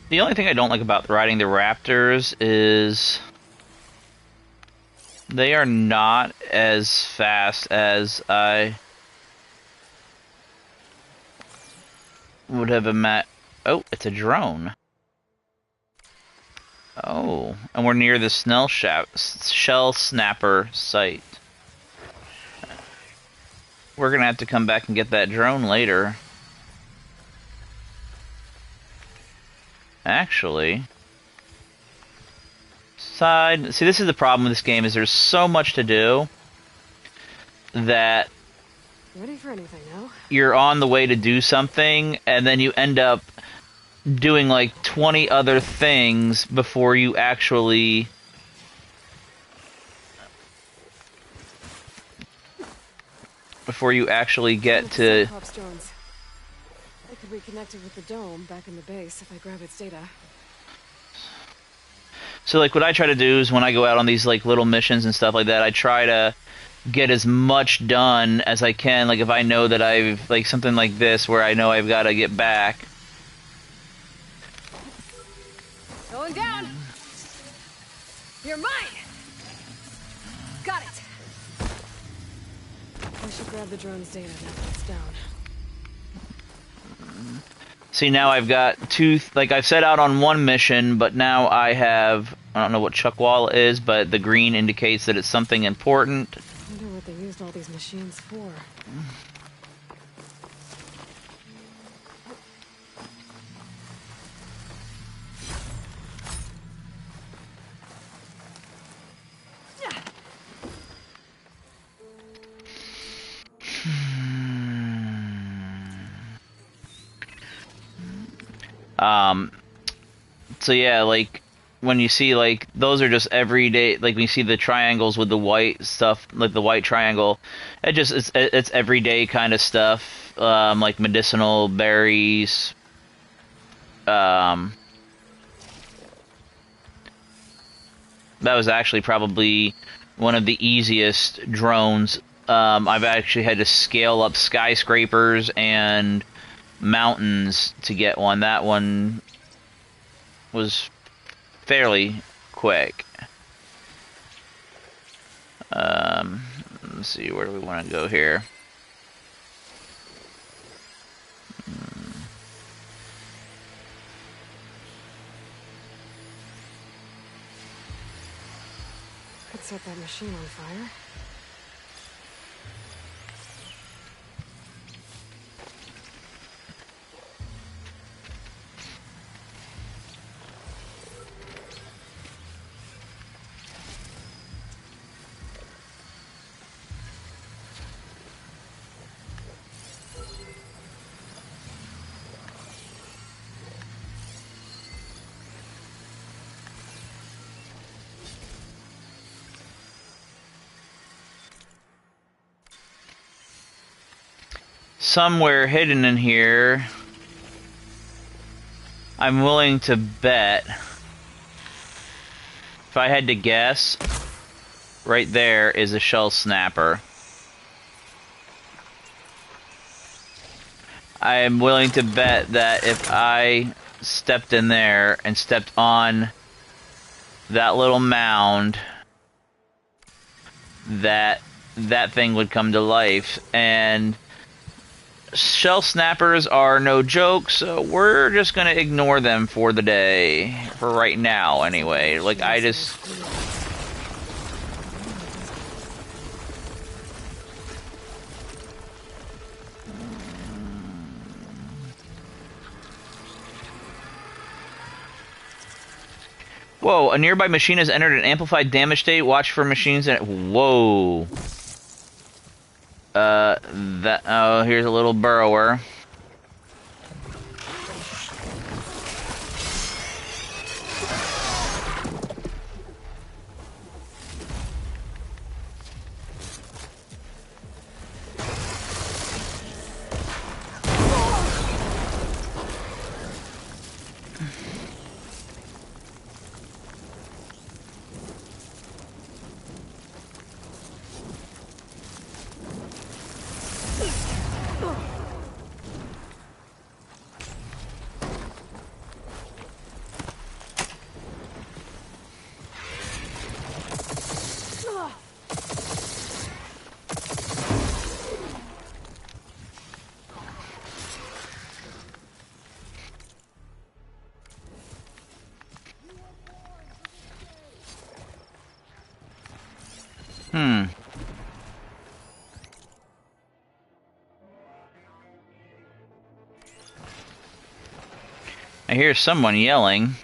The only thing I don't like about riding the Raptors is they are not as fast as I would have imagined. Oh, it's a drone. Oh, and we're near the Shell Snapper site. We're gonna have to come back and get that drone later. Actually, see, this is the problem with this game, is there's so much to do that Ready for anything now? You're on the way to do something, and then you end up doing like 20 other things before you actually get to... Cyclops drones. I could reconnect it with the dome back in the base if I grab its data. So like what I try to do is when I go out on these like little missions and stuff like that, I try to get as much done as I can. Like if I know that I've like something like this where I know I've got to get back. Going down. You're mine. Got it. I should grab the drone's data now that it's down. See, now I've got two, like I've set out on one mission, but now I have, I don't know what Chuckwalla is, but the green indicates that it's something important. I wonder what they used all these machines for. So yeah, like when you see like those are just everyday, like when you see the triangles with the white stuff, like the white triangle, it's everyday kind of stuff, like medicinal berries, that was actually probably one of the easiest drones. I've actually had to scale up skyscrapers and mountains to get one. That one was fairly quick. Let's see, where do we want to go here? Could set that machine on fire. Somewhere hidden in here, I'm willing to bet, if I had to guess, right there is a shell snapper. I am willing to bet that if I stepped in there and stepped on that little mound, that thing would come to life. And shell snappers are no joke, so we're just gonna ignore them for the day, for right now anyway. Like I just... Whoa, a nearby machine has entered an amplified damage state. Watch for machines that... Whoa. Oh, here's a little burrower. I hear someone yelling.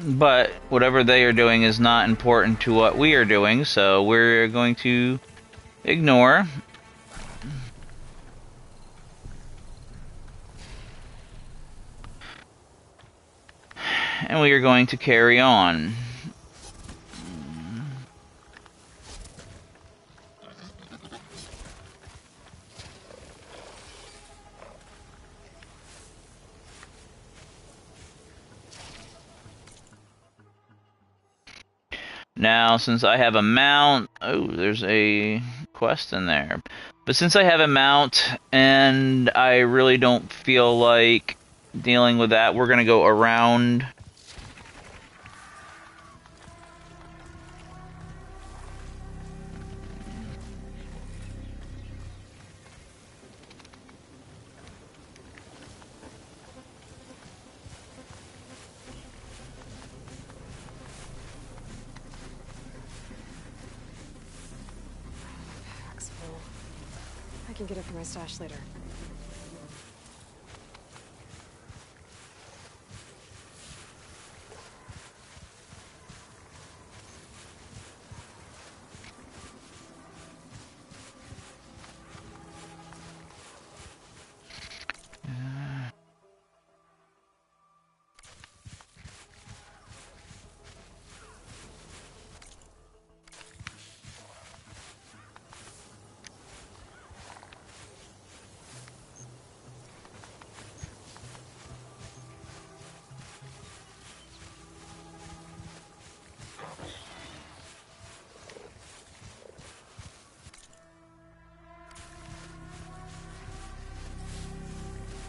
But whatever they are doing is not important to what we are doing, so we're going to ignore. And we are going to carry on. Now, since I have a mount... Oh, there's a quest in there. But since I have a mount, and I really don't feel like dealing with that, we're going to go around. I can get it from my stash later.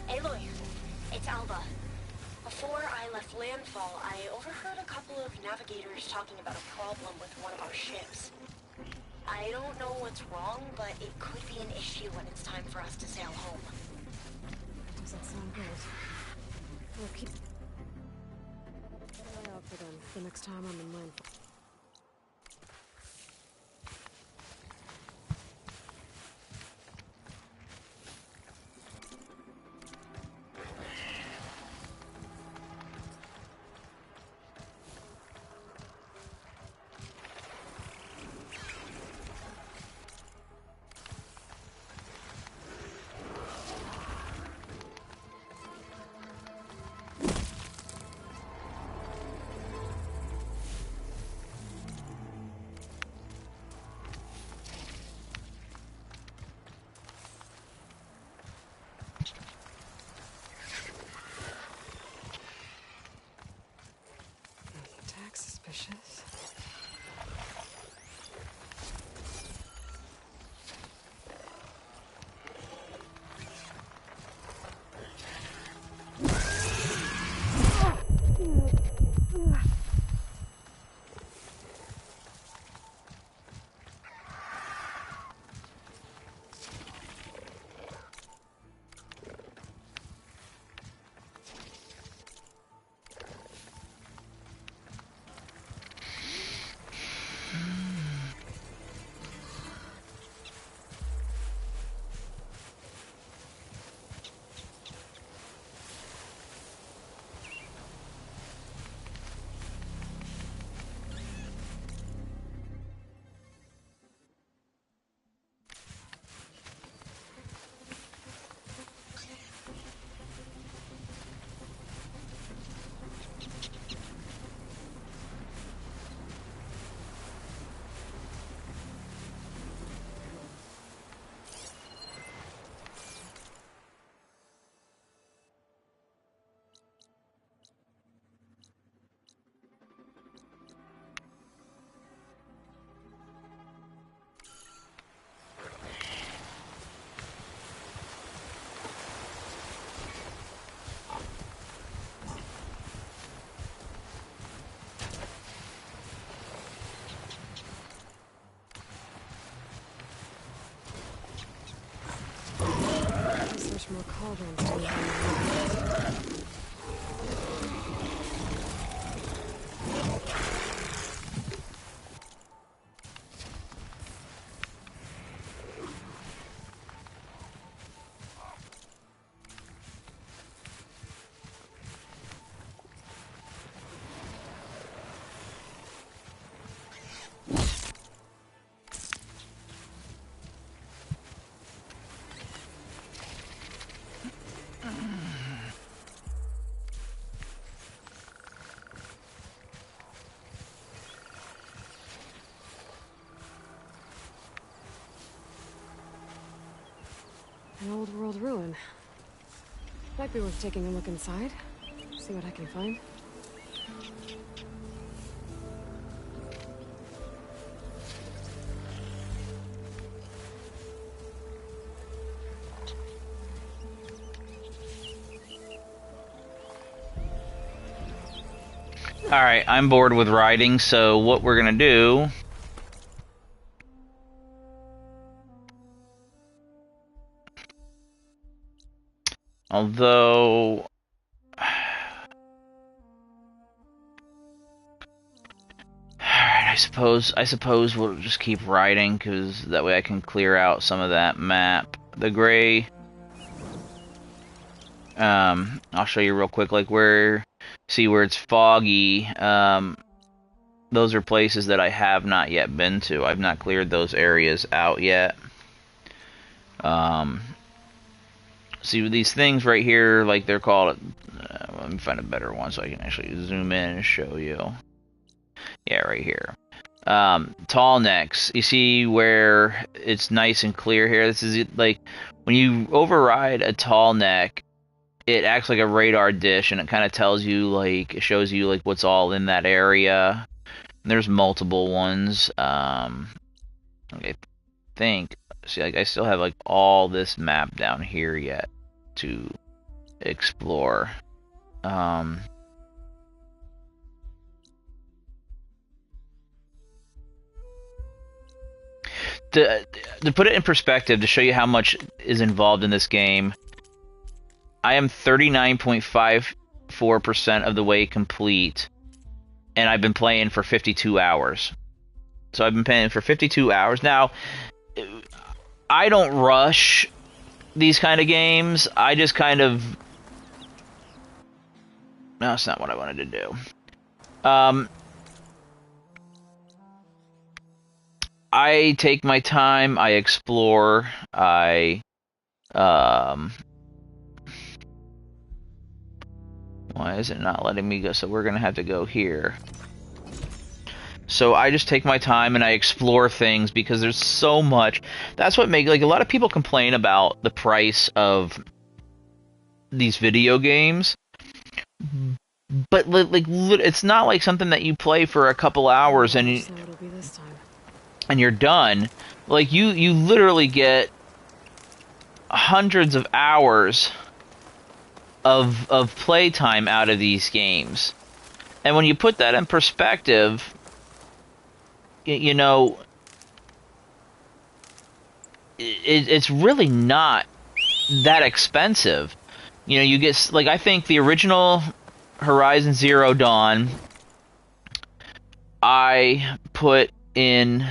Aloy, it's Alba. Before I left landfall, I overheard a couple of navigators talking about a problem with one of our ships. I don't know what's wrong, but it could be an issue when it's time for us to sail home. Doesn't sound good. We'll keep an eye out for them the next time I'm in landfall. More cauldrons to be an old world ruin. Might be worth taking a look inside. See what I can find. Alright, I'm bored with riding, so what we're gonna do... Although... Alright, I suppose we'll just keep riding, because that way I can clear out some of that map. The gray... I'll show you real quick, like where... See where it's foggy, those are places that I have not yet been to. I've not cleared those areas out yet. See these things right here, like they're called, let me find a better one so I can actually zoom in and show you. Yeah, right here. Tall necks. You see where it's nice and clear here? This is like, when you override a tall neck, it acts like a radar dish, and it kind of tells you, like, it shows you, like, what's all in that area. And there's multiple ones. Okay, think, see, like, I still have, like, all this map down here yet to explore. To put it in perspective, to show you how much is involved in this game, I am 39.54% of the way complete, and I've been playing for 52 hours. So I've been playing for 52 hours. Now, I don't rush these kind of games. I just kind of... No, that's not what I wanted to do. I take my time, I explore, why is it not letting me go? So we're gonna have to go here. So I just take my time and I explore things because there's so much. That's what makes, like, a lot of people complain about the price of these video games. But like, it's not like something that you play for a couple hours and you're done. Like, you literally get hundreds of hours of playtime out of these games. And when you put that in perspective, you know, it's really not that expensive. You know, you get, like, I think the original Horizon Zero Dawn, I put in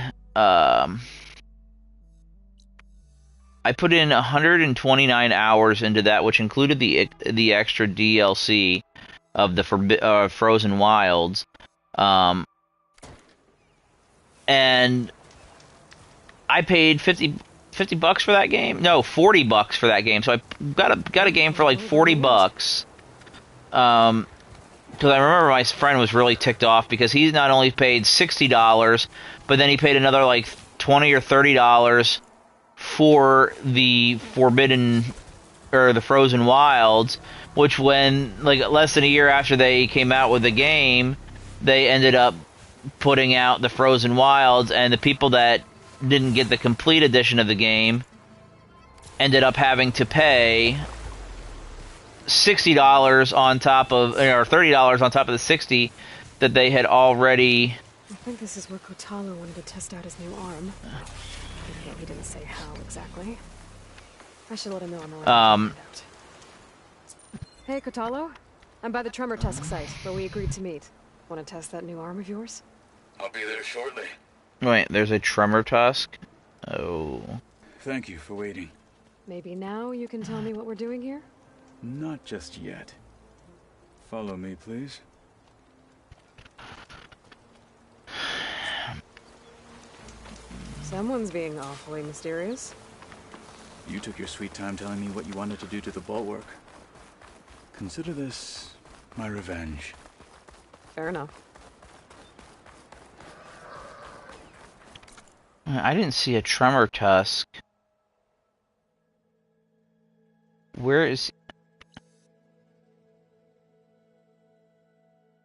129 hours into that, which included the extra DLC of the Frozen Wilds, and I paid 50 bucks for that game. No, 40 bucks for that game. So I got a game for like 40 bucks. Because I remember my friend was really ticked off because he not only paid $60, but then he paid another like $20 or $30 for the the Frozen Wilds, which, when, like, less than a year after they came out with the game, they ended up putting out the Frozen Wilds, and the people that didn't get the complete edition of the game ended up having to pay $60 on top of, or $30 on top of the $60 that they had already. I think this is where Kotalo wanted to test out his new arm. But he didn't say how exactly. I should let him know I'm around. Hey, Kotallo. I'm by the Tremor Tusk site, where we agreed to meet. Want to test that new arm of yours? I'll be there shortly. Wait, there's a Tremor Tusk? Oh. Thank you for waiting. Maybe now you can tell me what we're doing here? Not just yet. Follow me, please. Someone's being awfully mysterious. You took your sweet time telling me what you wanted to do to the bulwark. Consider this my revenge. Fair enough. I didn't see a Tremor Tusk. Where is...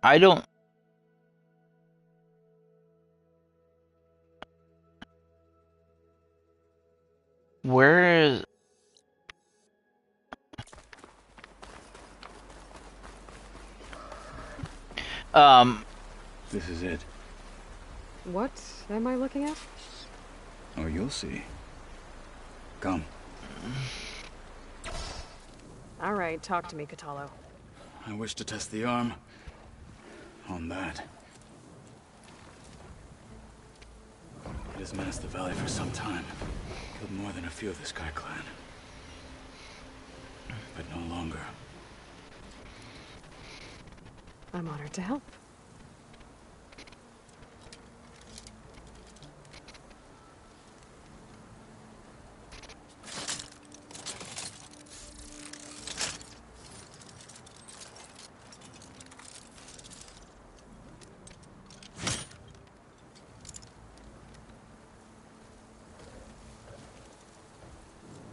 I don't... Where is... This is it. What am I looking at? Oh, you'll see. Come. All right, talk to me, Kotallo. I wish to test the arm on that. It has menaced the valley for some time. Killed more than a few of the Sky Clan. But no longer. I'm honored to help.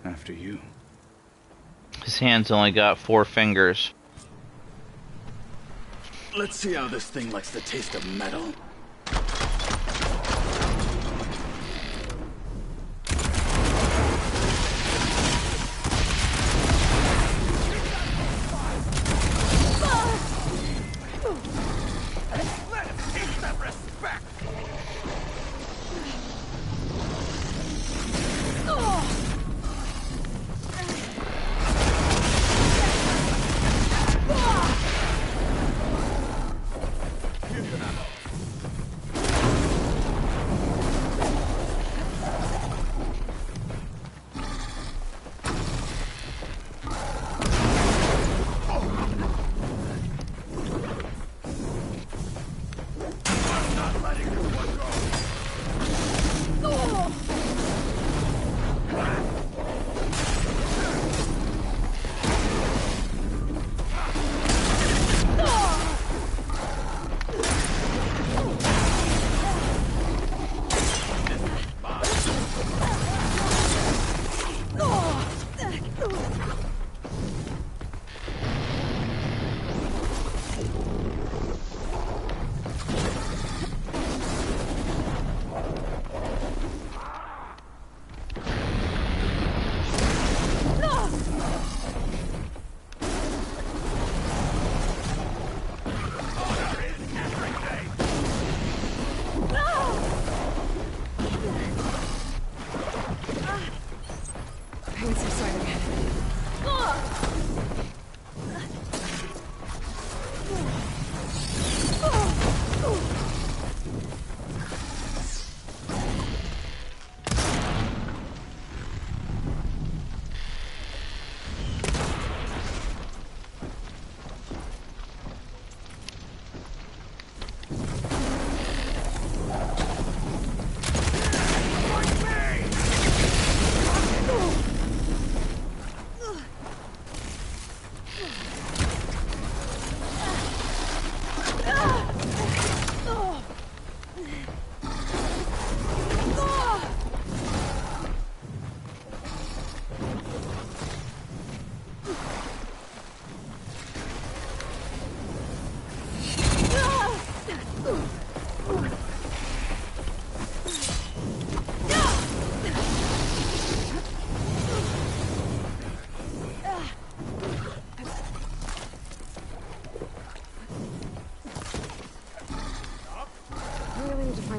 After you. His hand's only got 4 fingers. Let's see how this thing likes the taste of metal.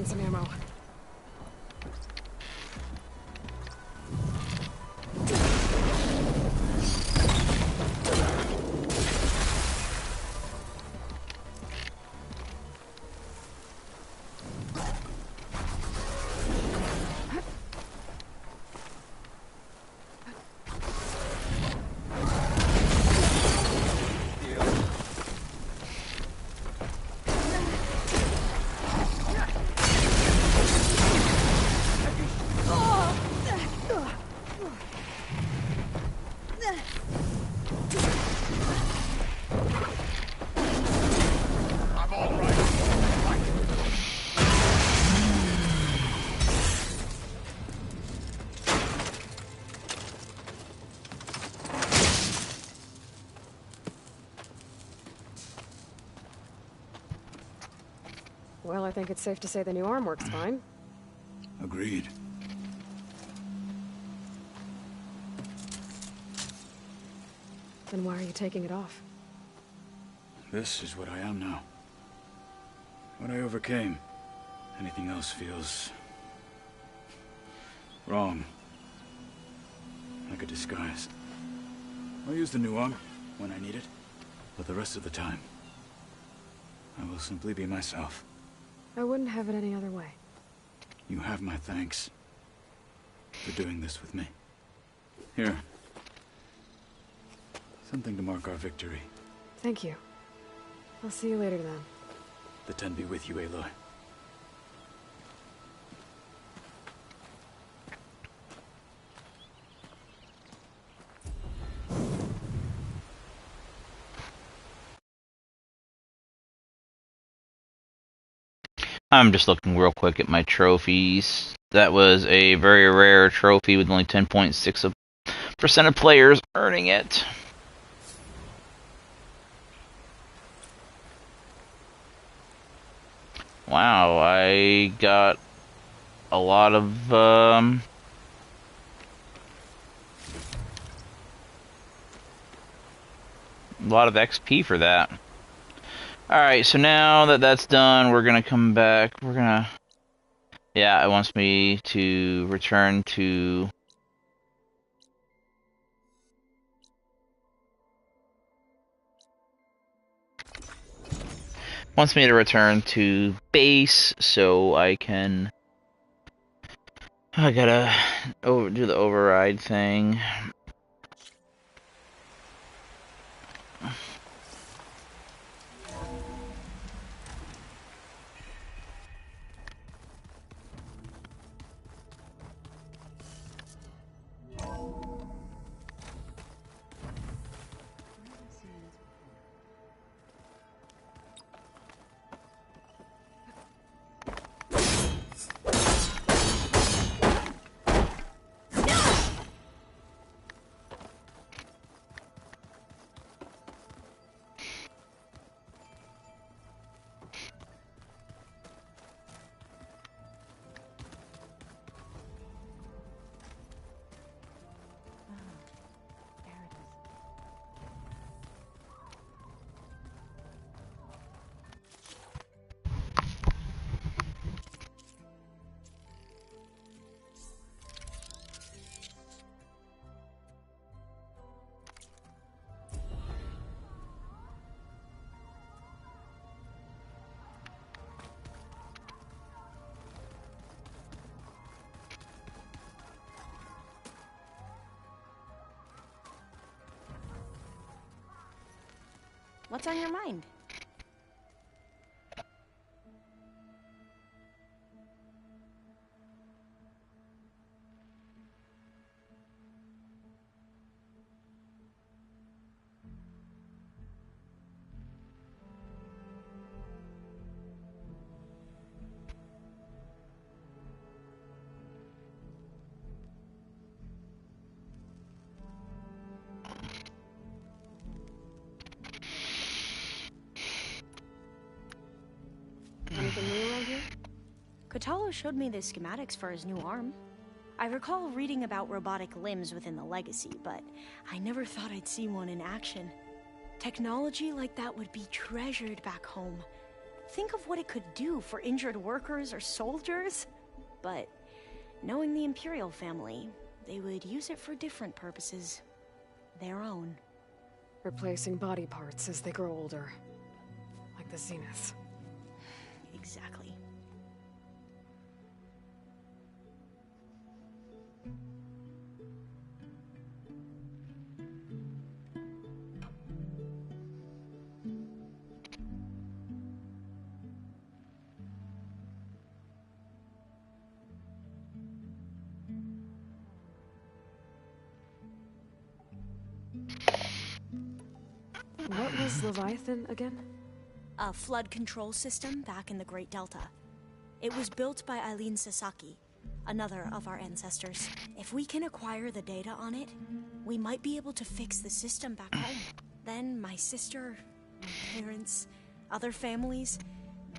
Some ammo. Well, I think it's safe to say the new arm works fine. Agreed. Then why are you taking it off? This is what I am now. What I overcame. Anything else feels... wrong. Like a disguise. I'll use the new arm when I need it, but the rest of the time, I will simply be myself. I wouldn't have it any other way. You have my thanks for doing this with me. Here. Something to mark our victory. Thank you. I'll see you later then. The Ten be with you, Aloy. I'm just looking real quick at my trophies. That was a very rare trophy with only 10.6% of players earning it. Wow, I got a lot of XP for that. Alright, so now that that's done, we're gonna come back. Yeah, it wants me to return to... Wants me to return to base so I can... I gotta do the override thing. What's on your mind? Anything new around here? Kotallo showed me the schematics for his new arm. I recall reading about robotic limbs within the Legacy, but I never thought I'd see one in action. Technology like that would be treasured back home. Think of what it could do for injured workers or soldiers. But knowing the Imperial family, they would use it for different purposes. Their own. Replacing body parts as they grow older. Like the Zeniths. Exactly. What was Leviathan again? A flood control system back in the Great Delta. It was built by Eileen Sasaki, another of our ancestors. If we can acquire the data on it, we might be able to fix the system back home. Then my sister, my parents, other families,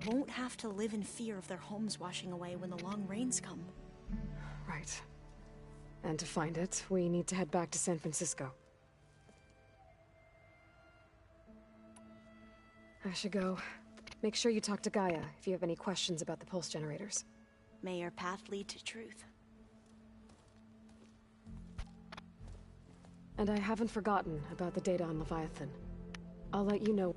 won't have to live in fear of their homes washing away when the long rains come. Right. And to find it, we need to head back to San Francisco. I should go. Make sure you talk to Gaia if you have any questions about the pulse generators. May your path lead to truth. And I haven't forgotten about the data on Leviathan. I'll let you know